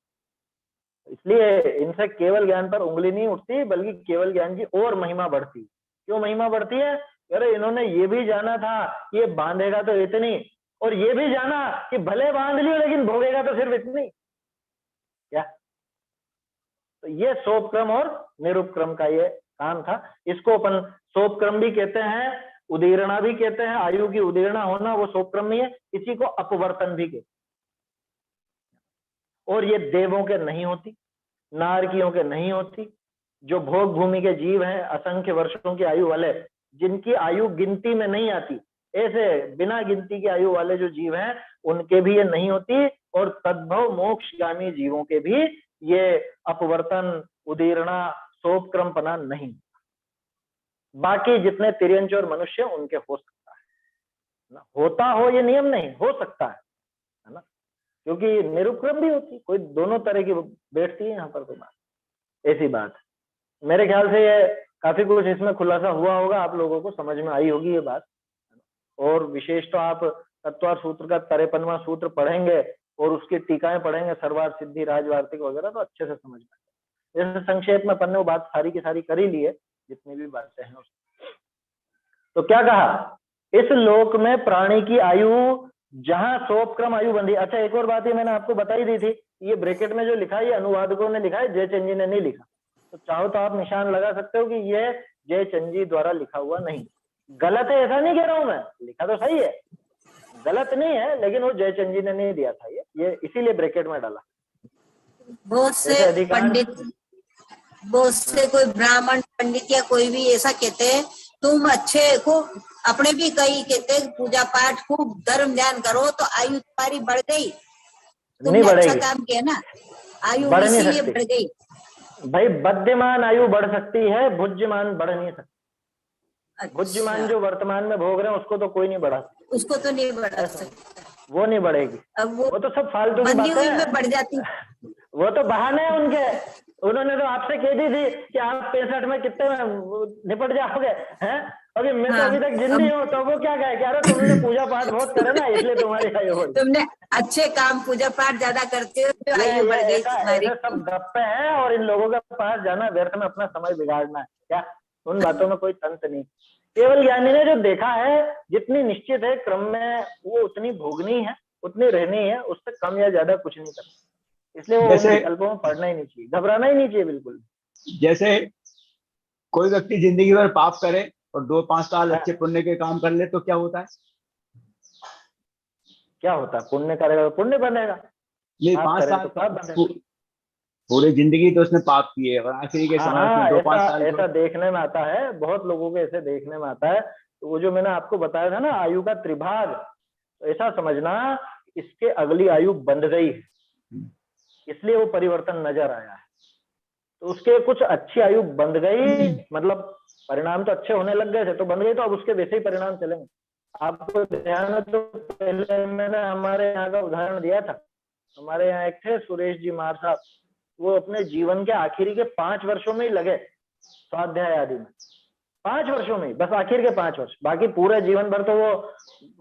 इसलिए इनसे केवल ज्ञान पर उंगली नहीं उठती, बल्कि केवल ज्ञान की और महिमा बढ़ती। क्यों महिमा बढ़ती है? अरे इन्होंने ये भी जाना था ये बांधेगा तो इतनी, और ये भी जाना कि भले बांध लियो लेकिन भोगेगा तो सिर्फ इतनी। क्या? तो ये सोपक्रम और निरुपक्रम का ये काम था। इसको अपन सोपक्रम भी कहते हैं, उदीर्णा भी कहते हैं। आयु की उदीर्णा होना वो सोपक्रम नहीं है, इसी को अपवर्तन भी कहते हैं। और ये देवों के नहीं होती, नारकियों के नहीं होती। जो भोग भूमि के जीव हैं, असंख्य वर्षों की आयु वाले, जिनकी आयु गिनती में नहीं आती, ऐसे बिना गिनती की आयु वाले जो जीव हैं उनके भी ये नहीं होती। और तद्भव मोक्षगामी जीवों के भी ये अपवर्तन, उदीर्णा, सोपक्रमपना नहीं। बाकी जितने तिर्यंच और मनुष्य उनके हो सकता है, होता हो ये नियम नहीं, हो सकता है ना, क्योंकि निरुपक्रम भी होती, कोई दोनों तरह की बैठती है यहाँ पर। तो बात ऐसी बात मेरे ख्याल से ये काफी कुछ इसमें खुलासा हुआ होगा, आप लोगों को समझ में आई होगी ये बात। और विशेष तो आप तत्वार सूत्र का 53वां सूत्र पढ़ेंगे और उसकी टीकाएं पढ़ेंगे, सर्वार्थ सिद्धि राजवार्तिक वगैरह, तो अच्छे से समझ में। जैसे संक्षेप में अपन ने वो बात सारी की सारी कर ही ली है, जितनी भी बातें हैं। तो क्या कहा? इस लोक में प्राणी की आयु जहां सोपक्रम आयु बंधी। अच्छा, एक और बात ये मैंने आपको बताई दी थी, ये ब्रैकेट में जो लिखा है ये अनुवादकों ने लिखा है, जयचंद जी ने नहीं लिखा। तो चाहो तो आप निशान लगा सकते हो कि ये जयचंद जी द्वारा लिखा हुआ नहीं। गलत है ऐसा नहीं कह रहा हूं मैं, लिखा तो सही है, गलत नहीं है, लेकिन वो जयचंद जी ने नहीं दिया था ये इसीलिए ब्रैकेट में डाला। बहुत से ऐसे अधिकार पंडित, बहुत से कोई ब्राह्मण पंडित या कोई भी ऐसा कहते हैं तुम अच्छे को, अपने भी कई कहते हैं पूजा पाठ खूब धर्म ध्यान करो तो आयु तुम्हारी बढ़ गई, नहीं तुमने अच्छा बढ़ेगी, काम किया ना, आयु बढ़ नहीं इसीलिए सकती बढ़ गई। भाई। बद्यमान आयु बढ़ सकती है, भुज्यमान बढ़ नहीं सकती। भुज्यमान अच्छा, जो वर्तमान में भोग रहे हैं उसको तो कोई नहीं बढ़ा, उसको तो नहीं बढ़ा सकता, वो नहीं बढ़ेगी। अब वो तो सब फालतू की बंधी बातें हुई हैं, में बढ़ जाती। वो तो बहाने हैं उनके। उन्होंने तो आपसे कह दी थी कि आप 65 में कितने में निपट जाओगे, हैं? अभी मैं तो हाँ, अभी तक जिंदी हूँ, तो वो क्या कहे कि अरे तुमने पूजा पाठ बहुत करे ना इसलिए तुम्हारी आयु बढ़ गई। तुमने अच्छे काम पूजा पाठ ज्यादा करते हो तो आयु बढ़ गई तुम्हारी। ऐसे सब गप्पे हैं, और इन लोगों के पास जाना व्यर्थ में अपना समय बिगाड़ना है क्या? उन बातों में कोई तंत्र नहीं। केवल ज्ञानी ने जो देखा है, जितनी निश्चित है क्रम में वो उतनी भोगनी है, उतनी रहनी है, उससे कम या ज्यादा कुछ नहीं करना। इसलिए वो उन विकल्पों में पढ़ना ही नहीं चाहिए, घबराना ही नहीं चाहिए बिल्कुल। जैसे कोई व्यक्ति जिंदगी भर पाप करे और 2-5 साल हाँ। अच्छे पुण्य के काम कर ले तो क्या होता है? क्या होता है? पुण्य करेगा तो पुण्य बनेगा, ये पाप 5 करेगा साल तो पाप बनेगा। पूरी जिंदगी तो उसने पाप किए और आखिरी के समय हाँ, में 2-5 साल ऐसा देखने में आता है, बहुत लोगों के ऐसे देखने में आता है। तो वो जो मैंने आपको बताया था ना आयु का त्रिभाग, तो ऐसा समझना इसके अगली आयु बंध गई है, इसलिए वो परिवर्तन नजर आया है। तो उसके कुछ अच्छी आयु बंध गई, मतलब परिणाम तो अच्छे होने लग गए थे तो बंध गई, तो अब उसके वैसे ही परिणाम चलेंगे। आपको ध्यान है तो पहले मैंने हमारे यहाँ का उदाहरण दिया था। हमारे यहाँ एक थे सुरेश जी मार साहब, वो अपने जीवन के आखिरी के 5 वर्षों में ही लगे स्वाध्याय आदि में। 5 वर्षों में, बस आखिर के 5 वर्ष, बाकी पूरे जीवन भर तो वो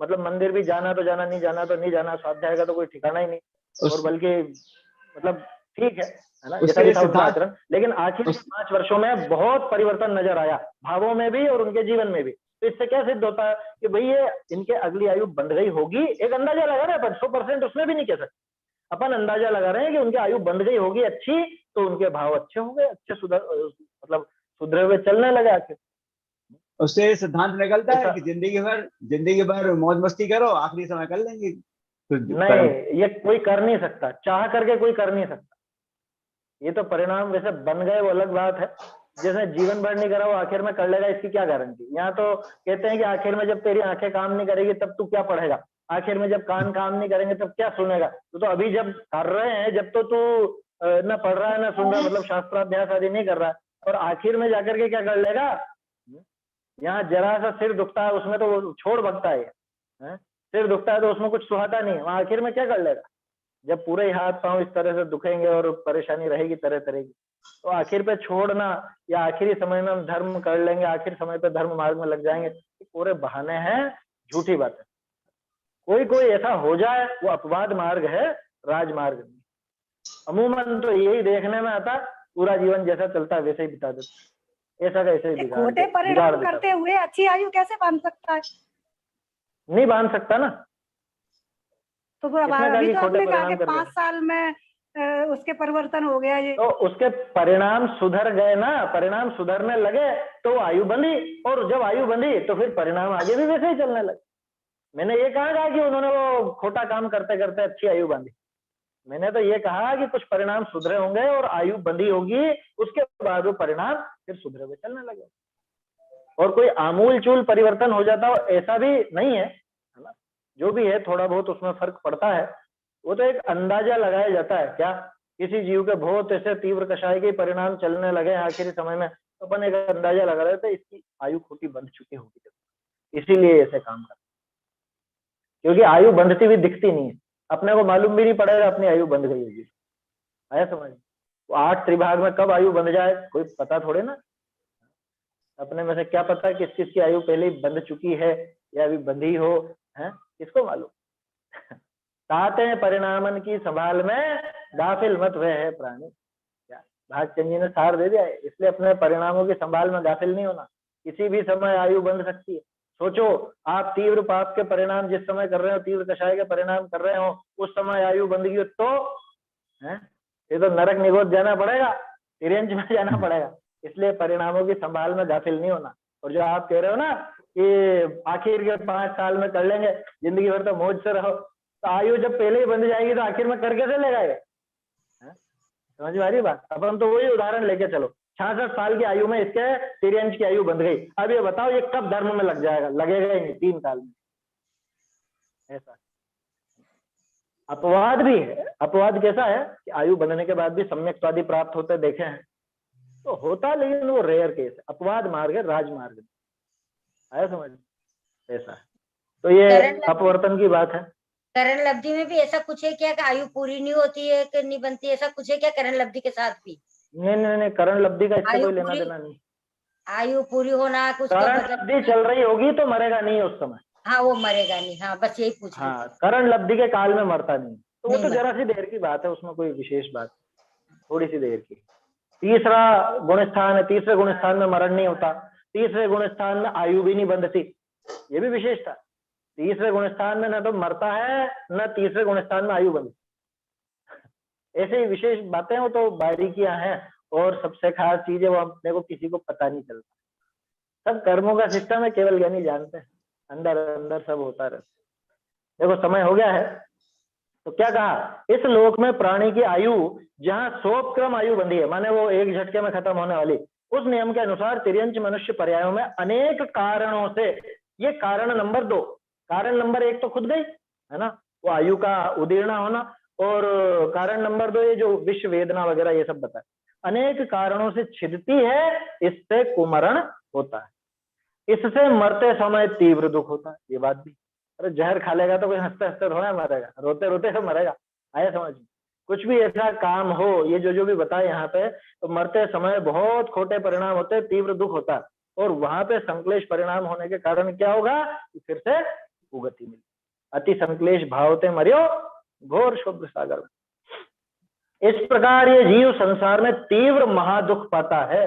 मतलब मंदिर भी जाना तो जाना, नहीं जाना तो नहीं जाना, स्वाध्याय का तो कोई ठिकाना ही नहीं। और बल्कि मतलब ठीक है ना, जैसा भी था उनका आचरण, लेकिन आखिर के 5 वर्षों में बहुत परिवर्तन नजर आया, भावों में भी और उनके जीवन में भी। तो इससे क्या सिद्ध होता है कि भाई ये इनके अगली आयु बंध गई होगी। एक अंदाजा लगा रहे हैं, 100% उसमें भी नहीं कह सकते, अपन अंदाजा लगा रहे हैं कि उनकी आयु बंध गई होगी अच्छी, तो उनके भाव अच्छे हो गए, अच्छे मतलब सुधरे हुए चलने लगे आखिर। उससे सिद्धांत निकलता है कि जिंदगी भर मौज मस्ती करो, आखिरी समय कर लेंगे। नहीं, ये कोई कर नहीं सकता, चाह करके कोई कर नहीं सकता। ये तो परिणाम वैसे बन गए वो अलग बात है, जैसे जीवन भर नहीं करा वो आखिर में कर लेगा, इसकी क्या गारंटी। यहाँ तो कहते हैं कि आखिर में जब तेरी आंखें काम नहीं करेगी तब तू क्या पढ़ेगा, आखिर में जब कान काम नहीं करेंगे तब क्या सुनेगा। तो अभी जब कर रहे हैं, जब तो तू ना पढ़ रहा है ना सुन रहा है, मतलब शास्त्राभ्यास आदि नहीं कर रहा है, और आखिर में जाकर के क्या कर लेगा। यहाँ जरा सा सिर दुखता है उसमें तो वो छोड़ भगता है, सिर दुखता है तो उसमें कुछ सुहाता नहीं है, वहां आखिर में क्या कर लेगा। जब पूरे ही हाथ पांव इस तरह से दुखेंगे और परेशानी रहेगी तरह तरह की, तो आखिर पे छोड़ना या आखिरी समय में हम धर्म कर लेंगे, आखिर समय पे धर्म मार्ग में लग जाएंगे, पूरे बहाने हैं, झूठी बात है। कोई कोई ऐसा हो जाए वो अपवाद मार्ग है, राजमार्ग नहीं। अमूमन तो यही देखने में आता, पूरा जीवन जैसा चलता है वैसे ही बिता देता, ऐसा कैसे ही खोटे परिणाम करते हुए अच्छी आयु कैसे बांध सकता है? नहीं बांध सकता ना। तो अभी तो आपने कहा कि 5 साल में उसके परिवर्तन हो गया, ये तो उसके परिणाम सुधर गए ना, परिणाम सुधरने लगे तो आयु बंधी, और जब आयु बंधी तो फिर परिणाम आगे भी वैसे ही चलने लगे। मैंने ये कहा कि उन्होंने वो खोटा काम करते करते अच्छी आयु बांधी, मैंने तो ये कहा कि कुछ परिणाम सुधरे होंगे और आयु बंधी होगी, उसके बाद वो परिणाम फिर सुधरे हुए चलने लगे। और कोई आमूल चूल परिवर्तन हो जाता हो ऐसा भी नहीं है ना, जो भी है थोड़ा बहुत उसमें फर्क पड़ता है, वो तो एक अंदाजा लगाया जाता है। क्या किसी जीव के बहुत ऐसे तीव्र कषाय के परिणाम चलने लगे आखिरी समय में, तो अपन एक अंदाजा लगा रहे थे इसकी आयु खोटी बंध चुकी होगी, इसीलिए ऐसे काम करते, क्योंकि आयु बंधती हुई दिखती नहीं है, अपने को मालूम भी नहीं पड़ेगा अपनी आयु बंध गई होगी। आया समझ? तो 8 त्रिभाग में कब आयु बंध जाए कोई पता थोड़े ना, अपने में से क्या पता किस चीज की आयु पहले ही बंध चुकी है या अभी बंधी हो, है किसको मालूम। ताते परिणामन की संभाल में गाफिल मत हुए है प्राणी। क्या भागचंद जी ने सार दे दिया है, इसलिए अपने परिणामों की संभाल में गाफिल नहीं होना, किसी भी समय आयु बंध सकती है। सोचो आप तीव्र पाप के परिणाम जिस समय कर रहे हो, तीव्र कषाय के परिणाम कर रहे हो, उस समय आयु बंध गई तो है ये तो नरक निगोद जाना पड़ेगा, तिरंज में जाना पड़ेगा। इसलिए परिणामों की संभाल में गाफिल नहीं होना। और जो आप कह रहे हो ना कि आखिर के 5 साल में कर लेंगे, जिंदगी भर तो मौज से रहो। तो आयु जब पहले ही बंध जाएगी तो आखिर में कर कैसे लेगा ये? समझ में आ रही है बात? अपन तो वही उदाहरण लेके चलो, 66 साल की आयु में इसके तिरंज की आयु बंध गई। अब ये बताओ ये कब धर्म में लग जाएगा? लगेगा ही नहीं, 3 साल में। ऐसा अपवाद भी है। अपवाद कैसा है कि आयु बढ़ने के बाद भी सम्यक स्वादि प्राप्त होते देखे हैं, तो होता, लेकिन वो रेयर केस है। अपवाद मार्ग है, राजमार्ग आया समझ? ऐसा है। तो ये अपवर्तन की बात है। करण लब्धि में भी ऐसा कुछ है क्या कि आयु पूरी नहीं होती है कि नहीं बनती, ऐसा कुछ है क्या करण लब्धि के साथ भी? नहीं, करण लब्धि का इससे कोई लेना देना नहीं। आयु पूरी होना कुछ करण लब्धि चल रही होगी तो मरेगा नहीं उस समय। हाँ, वो मरेगा नहीं। हाँ, बस यही पूछ रही हाँ, करण लब्धि के काल में मरता नहीं, तो वो तो जरा सी देर की बात है, उसमें कोई विशेष बात, थोड़ी सी देर की। तीसरा गुण स्थान है, तीसरे गुण स्थान में मरण नहीं होता, तीसरे गुण स्थान में आयु भी नहीं बंधती, ये भी विशेष था। तीसरे गुण स्थान में न तो मरता है, न तीसरे गुण स्थान में आयु बंधती। ऐसे ही विशेष बातें हो तो बारीकियां हैं, और सबसे खास चीज है वो अपने को किसी को पता नहीं चलता। सब कर्मों का सिस्टम है, केवल ज्ञानी जानते हैं, अंदर अंदर सब होता रहता। देखो समय हो गया है, तो क्या कहा, इस लोक में प्राणी की आयु जहां 100 क्रम आयु बंधी है, माने वो एक झटके में खत्म होने वाली, उस नियम के अनुसार तिर्यंच मनुष्य पर्यायों में अनेक कारणों से, ये कारण नंबर 2, कारण नंबर 1 तो खुद गई है ना, वो आयु का उदीर्ण होना, और कारण नंबर 2 ये जो विश्व वेदना वगैरह ये सब बताए, अनेक कारणों से छिदती है, इससे कुमरण होता है, इससे मरते समय तीव्र दुख होता है। ये बात भी, अरे जहर खा लेगा तो कोई हंसते हंसते थोड़ा मरेगा, रोते रोते तो मरेगा। आया समझ में? कुछ भी ऐसा काम हो, ये जो भी बताए यहाँ पे, तो मरते समय बहुत खोटे परिणाम होते हैं, तीव्र दुख होता है, और वहां पे संक्लेश परिणाम होने के कारण क्या होगा, फिर से उगति मिली। अति संक्लेश भावते मरियो घोर शुभ्र सागर में। इस प्रकार ये जीव संसार में तीव्र महादुख पाता है।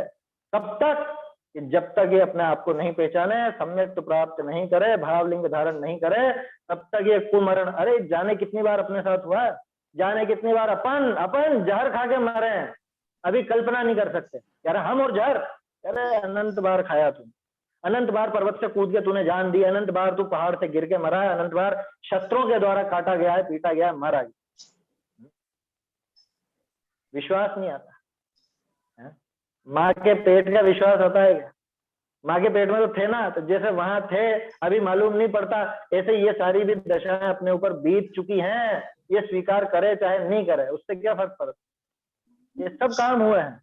कब तक? जब तक ये अपने आप को नहीं पहचाने, सम्यक प्राप्त नहीं करे, भावलिंग धारण नहीं करे, तब तक ये कुमरण। अरे जाने कितनी बार अपने साथ हुआ है, जाने कितनी बार अपन जहर खा के मरे हैं, अभी कल्पना नहीं कर सकते यार, हम और जहर, अरे अनंत बार खाया तुम, अनंत बार पर्वत से कूद के तूने जान दी, अनंत बार तू पहाड़ से गिर के मरा है, अनंत बार शस्त्रों के द्वारा काटा गया है, पीटा गया है, मरा गया। विश्वास नहीं आता। माँ के पेट का विश्वास होता है क्या? माँ के पेट में तो थे ना, तो जैसे वहां थे अभी मालूम नहीं पड़ता, ऐसे ये सारी भी दशाएं अपने ऊपर बीत चुकी हैं, ये स्वीकार करे चाहे नहीं करे, उससे क्या फर्क पड़ता? ये सब काम हुए हैं,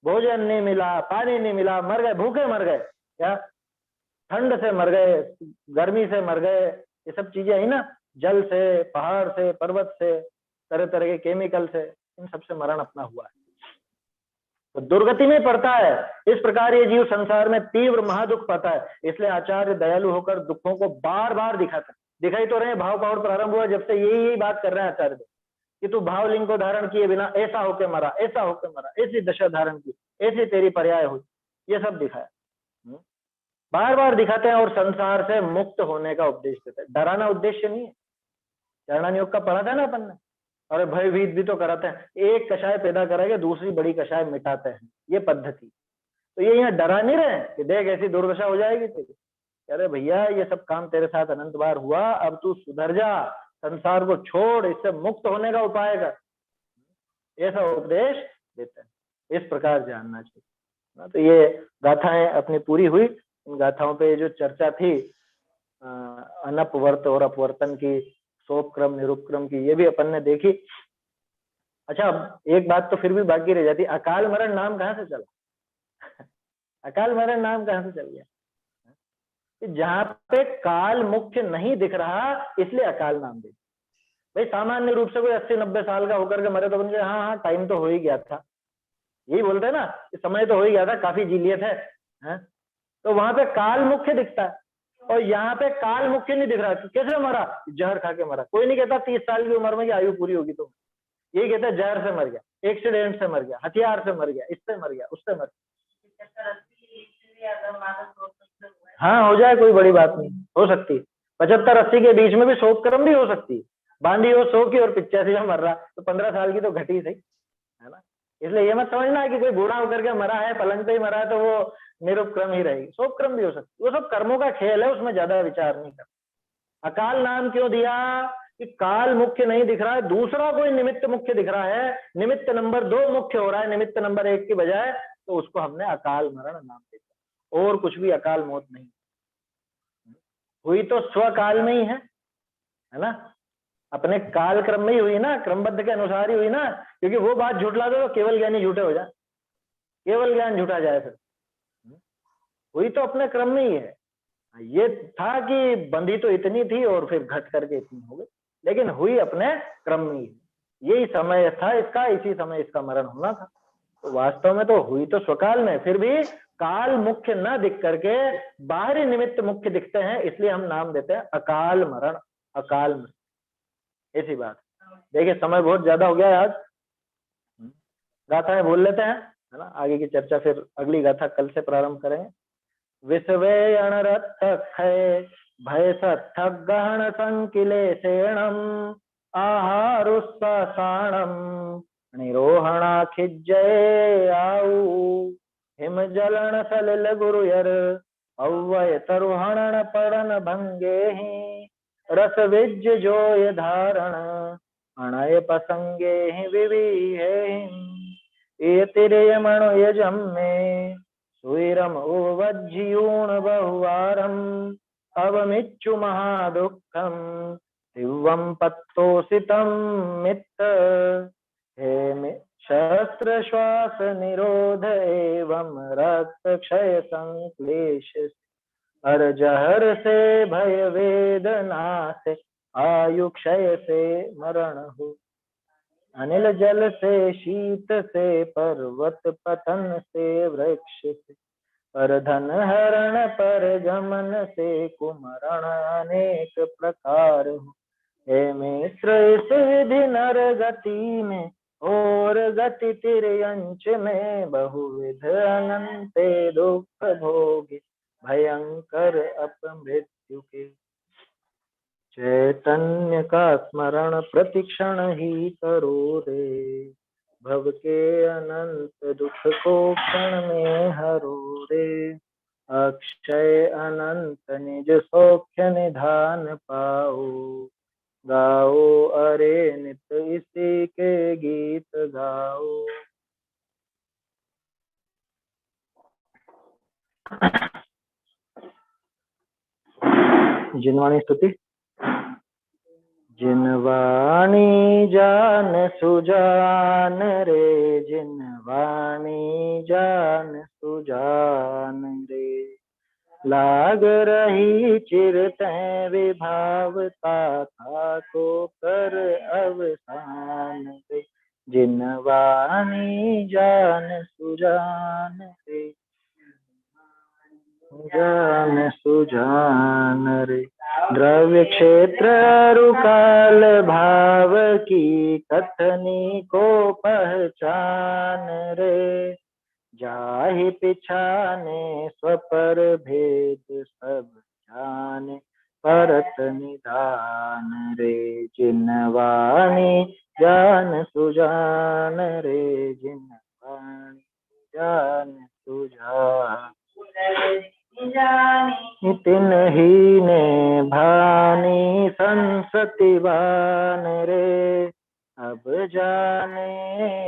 भोजन नहीं मिला, पानी नहीं मिला, मर गए, भूखे मर गए, क्या ठंड से मर गए, गर्मी से मर गए, ये सब चीजें है ना, जल से, पहाड़ से, पर्वत से, तरह तरह के केमिकल से, इन सबसे मरण अपना हुआ है, तो दुर्गति में पड़ता है। इस प्रकार ये जीव संसार में तीव्र महादुख पाता है। इसलिए आचार्य दयालु होकर दुखों को बार बार दिखाता है। दिखाई तो रहे, भाव पावर प्रारंभ हुआ जब से यही बात कर रहे हैं आचार्य कि तू भावलिंग को धारण किए बिना ऐसा होके मरा, ऐसा होके मरा, ऐसी दशा धारण की, ऐसी तेरी पर्याय हुई, ये सब दिखाया, बार बार दिखाते हैं, और संसार से मुक्त होने का उपदेश देते हैं। डराना उद्देश्य नहीं है। चरणान योग का पढ़ा था ना अपन ने, और भयभीत भी तो कराते हैं, एक कषाय पैदा करेंगे, दूसरी बड़ी कषाय मिटाते हैं, ये पद्धति। तो ये यहाँ डरा नहीं रहे कि देख ऐसी दुर्दशा हो जाएगी तेरी, अरे भैया ये सब काम तेरे साथ अनंत बार हुआ, अब तू सुधर जा, संसार को छोड़, इससे मुक्त होने का उपाय कर, ऐसा उपदेश देते हैं। इस प्रकार जानना चाहिए। तो ये गाथाएं अपनी पूरी हुई। इन गाथाओं पे जो चर्चा थी अनपवर्त और अपवर्तन की, सोपक्रम निरुपक्रम की, ये भी अपन ने देखी। अच्छा, एक बात तो फिर भी बाकी रह जाती, अकाल मरण नाम कहाँ से चला? अकाल मरण नाम कहाँ से चल गया? जहां पे काल मुख्य नहीं दिख रहा, इसलिए अकाल नाम दे। भाई सामान्य रूप से कोई 80-90 साल का होकर के मरे तो बन गया, हाँ टाइम तो हो ही गया था, यही बोलते हैं ना, समय तो हो ही गया था, काफी जी लिए थे, तो वहां पे काल मुख्य दिखता है, और यहाँ पे काल मुख्य नहीं दिख रहा। कैसे मरा? जहर खा के मरा। कोई नहीं कहता 30 साल की उम्र में आयु पूरी होगी, तो यही कहता है जहर से मर गया, एक्सीडेंट से मर गया, हथियार से मर गया, इससे मर गया, उससे मर गया। हाँ हो जाए, कोई बड़ी बात नहीं, हो सकती है। 75-80 के बीच में भी सोपक्रम भी हो सकती है, बांधी हो 100 की और 85 में मर रहा, तो 15 साल की तो घटी सही है ना। इसलिए ये मत समझना कि कोई बूढ़ा होकर के मरा है, पलंग पे ही मरा है तो वो निरुपक्रम ही रहेगी, सोपक्रम भी हो सकती, वो सब कर्मों का खेल है, उसमें ज्यादा विचार नहीं करना। अकाल नाम क्यों दिया कि काल मुख्य नहीं दिख रहा है, दूसरा कोई निमित्त मुख्य दिख रहा है, निमित्त नंबर 2 मुख्य हो रहा है निमित्त नंबर 1 की बजाय, तो उसको हमने अकाल मरण नाम दिया। और कुछ भी अकाल मौत नहीं हुई, तो स्वकाल में ही है ना, अपने काल क्रम में ही हुई ना, क्रमबद्ध के अनुसार ही हुई ना, क्योंकि वो बात झूठला दो तो केवल ज्ञानी झूठे हो जाए, केवल ज्ञान झूठा जाए, फिर हुई तो अपने क्रम में ही है। ये था कि बंधी तो इतनी थी और फिर घट करके इतनी हो गई, लेकिन हुई अपने क्रम में ही, यही समय था इसका, इसी समय इसका मरण होना था। तो वास्तव में तो हुई तो स्वकाल में, फिर भी काल मुख्य न दिख करके बाहरी निमित्त मुख्य दिखते हैं, इसलिए हम नाम देते हैं अकाल मरण, अकाल मरण, ऐसी बात। देखिए समय बहुत ज्यादा हो गया है आज, गाथाएं बोल लेते हैं, है ना, आगे की चर्चा फिर अगली गाथा कल से प्रारंभ करेंगे। विश्वे अणरथ खय भय सत्थ गहन संकिलेशेणम आहारुस्साणम निरोहणाखिज्जये आऊ हिम जलन सलिल गुरुयर अव्वय तरुहणन पड़न भंगे ही रस विज्ज जोय धारण अणय पसंगे ही विविहे ये तिरे मणो यजम में सुरम ओवज्जीयूण बहुवारम अवमिच्छु महादुःखम दिव्यम पत्तोसितम मित्त हे शस्त्र श्वास निरोध एवं रक्त क्षय संक्लेश अरजहर से भय वेदना से आयु क्षय से मरण हो अनिल जल से शीत से पर्वत पतन से वृक्ष से पर धन हरण पर गमन से कुमरण अनेक प्रकार हो हे मित्र इस विधि नर गति में और गति तिर्यंच में बहुविध अनंत दुख भोगे भयंकर अपमृत्यु के चैतन्य का स्मरण प्रतिक्षण ही करो रे भव के अनंत दुख को क्षण में हरो रे अक्षय अनंत निज सौख्य निधान पाओ गाओ अरे नित इसी के गीत गाओ। जिनवाणी स्तुति। जिनवाणी जान सुजान रे जिनवाणी जान सुजान रे लाग रही चिरतै विभावता था को कर अवसान रे जिनवाणी जान सुजान रे जान सुजान रे द्रव्य क्षेत्र रुकाल भाव की कथनी को पहचान रे जाहि पिछाने स्वपर भेद सब जाने परत निधान रे जिनवाणी जान सुजान रे जिनवाणी जान सुजान तिन ही ने भानी संसतिवान रे अब जाने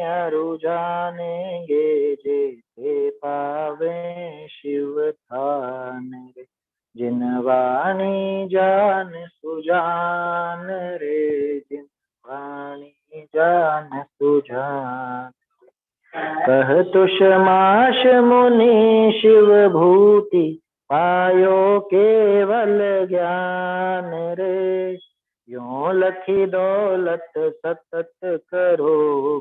अरु जानेंगे जैसे पावे शिव थान रे जिनवाणी जान सुजान रे जिनवाणी जान सुजान कह तुष माश मुनि शिव भूति पायो केवल ज्ञान रे यों लखी दौलत सतत करो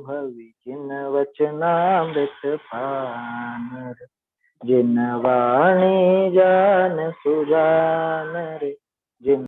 भवि जिन वचनामृत पान जिनवाणी जान सुजान रे जिन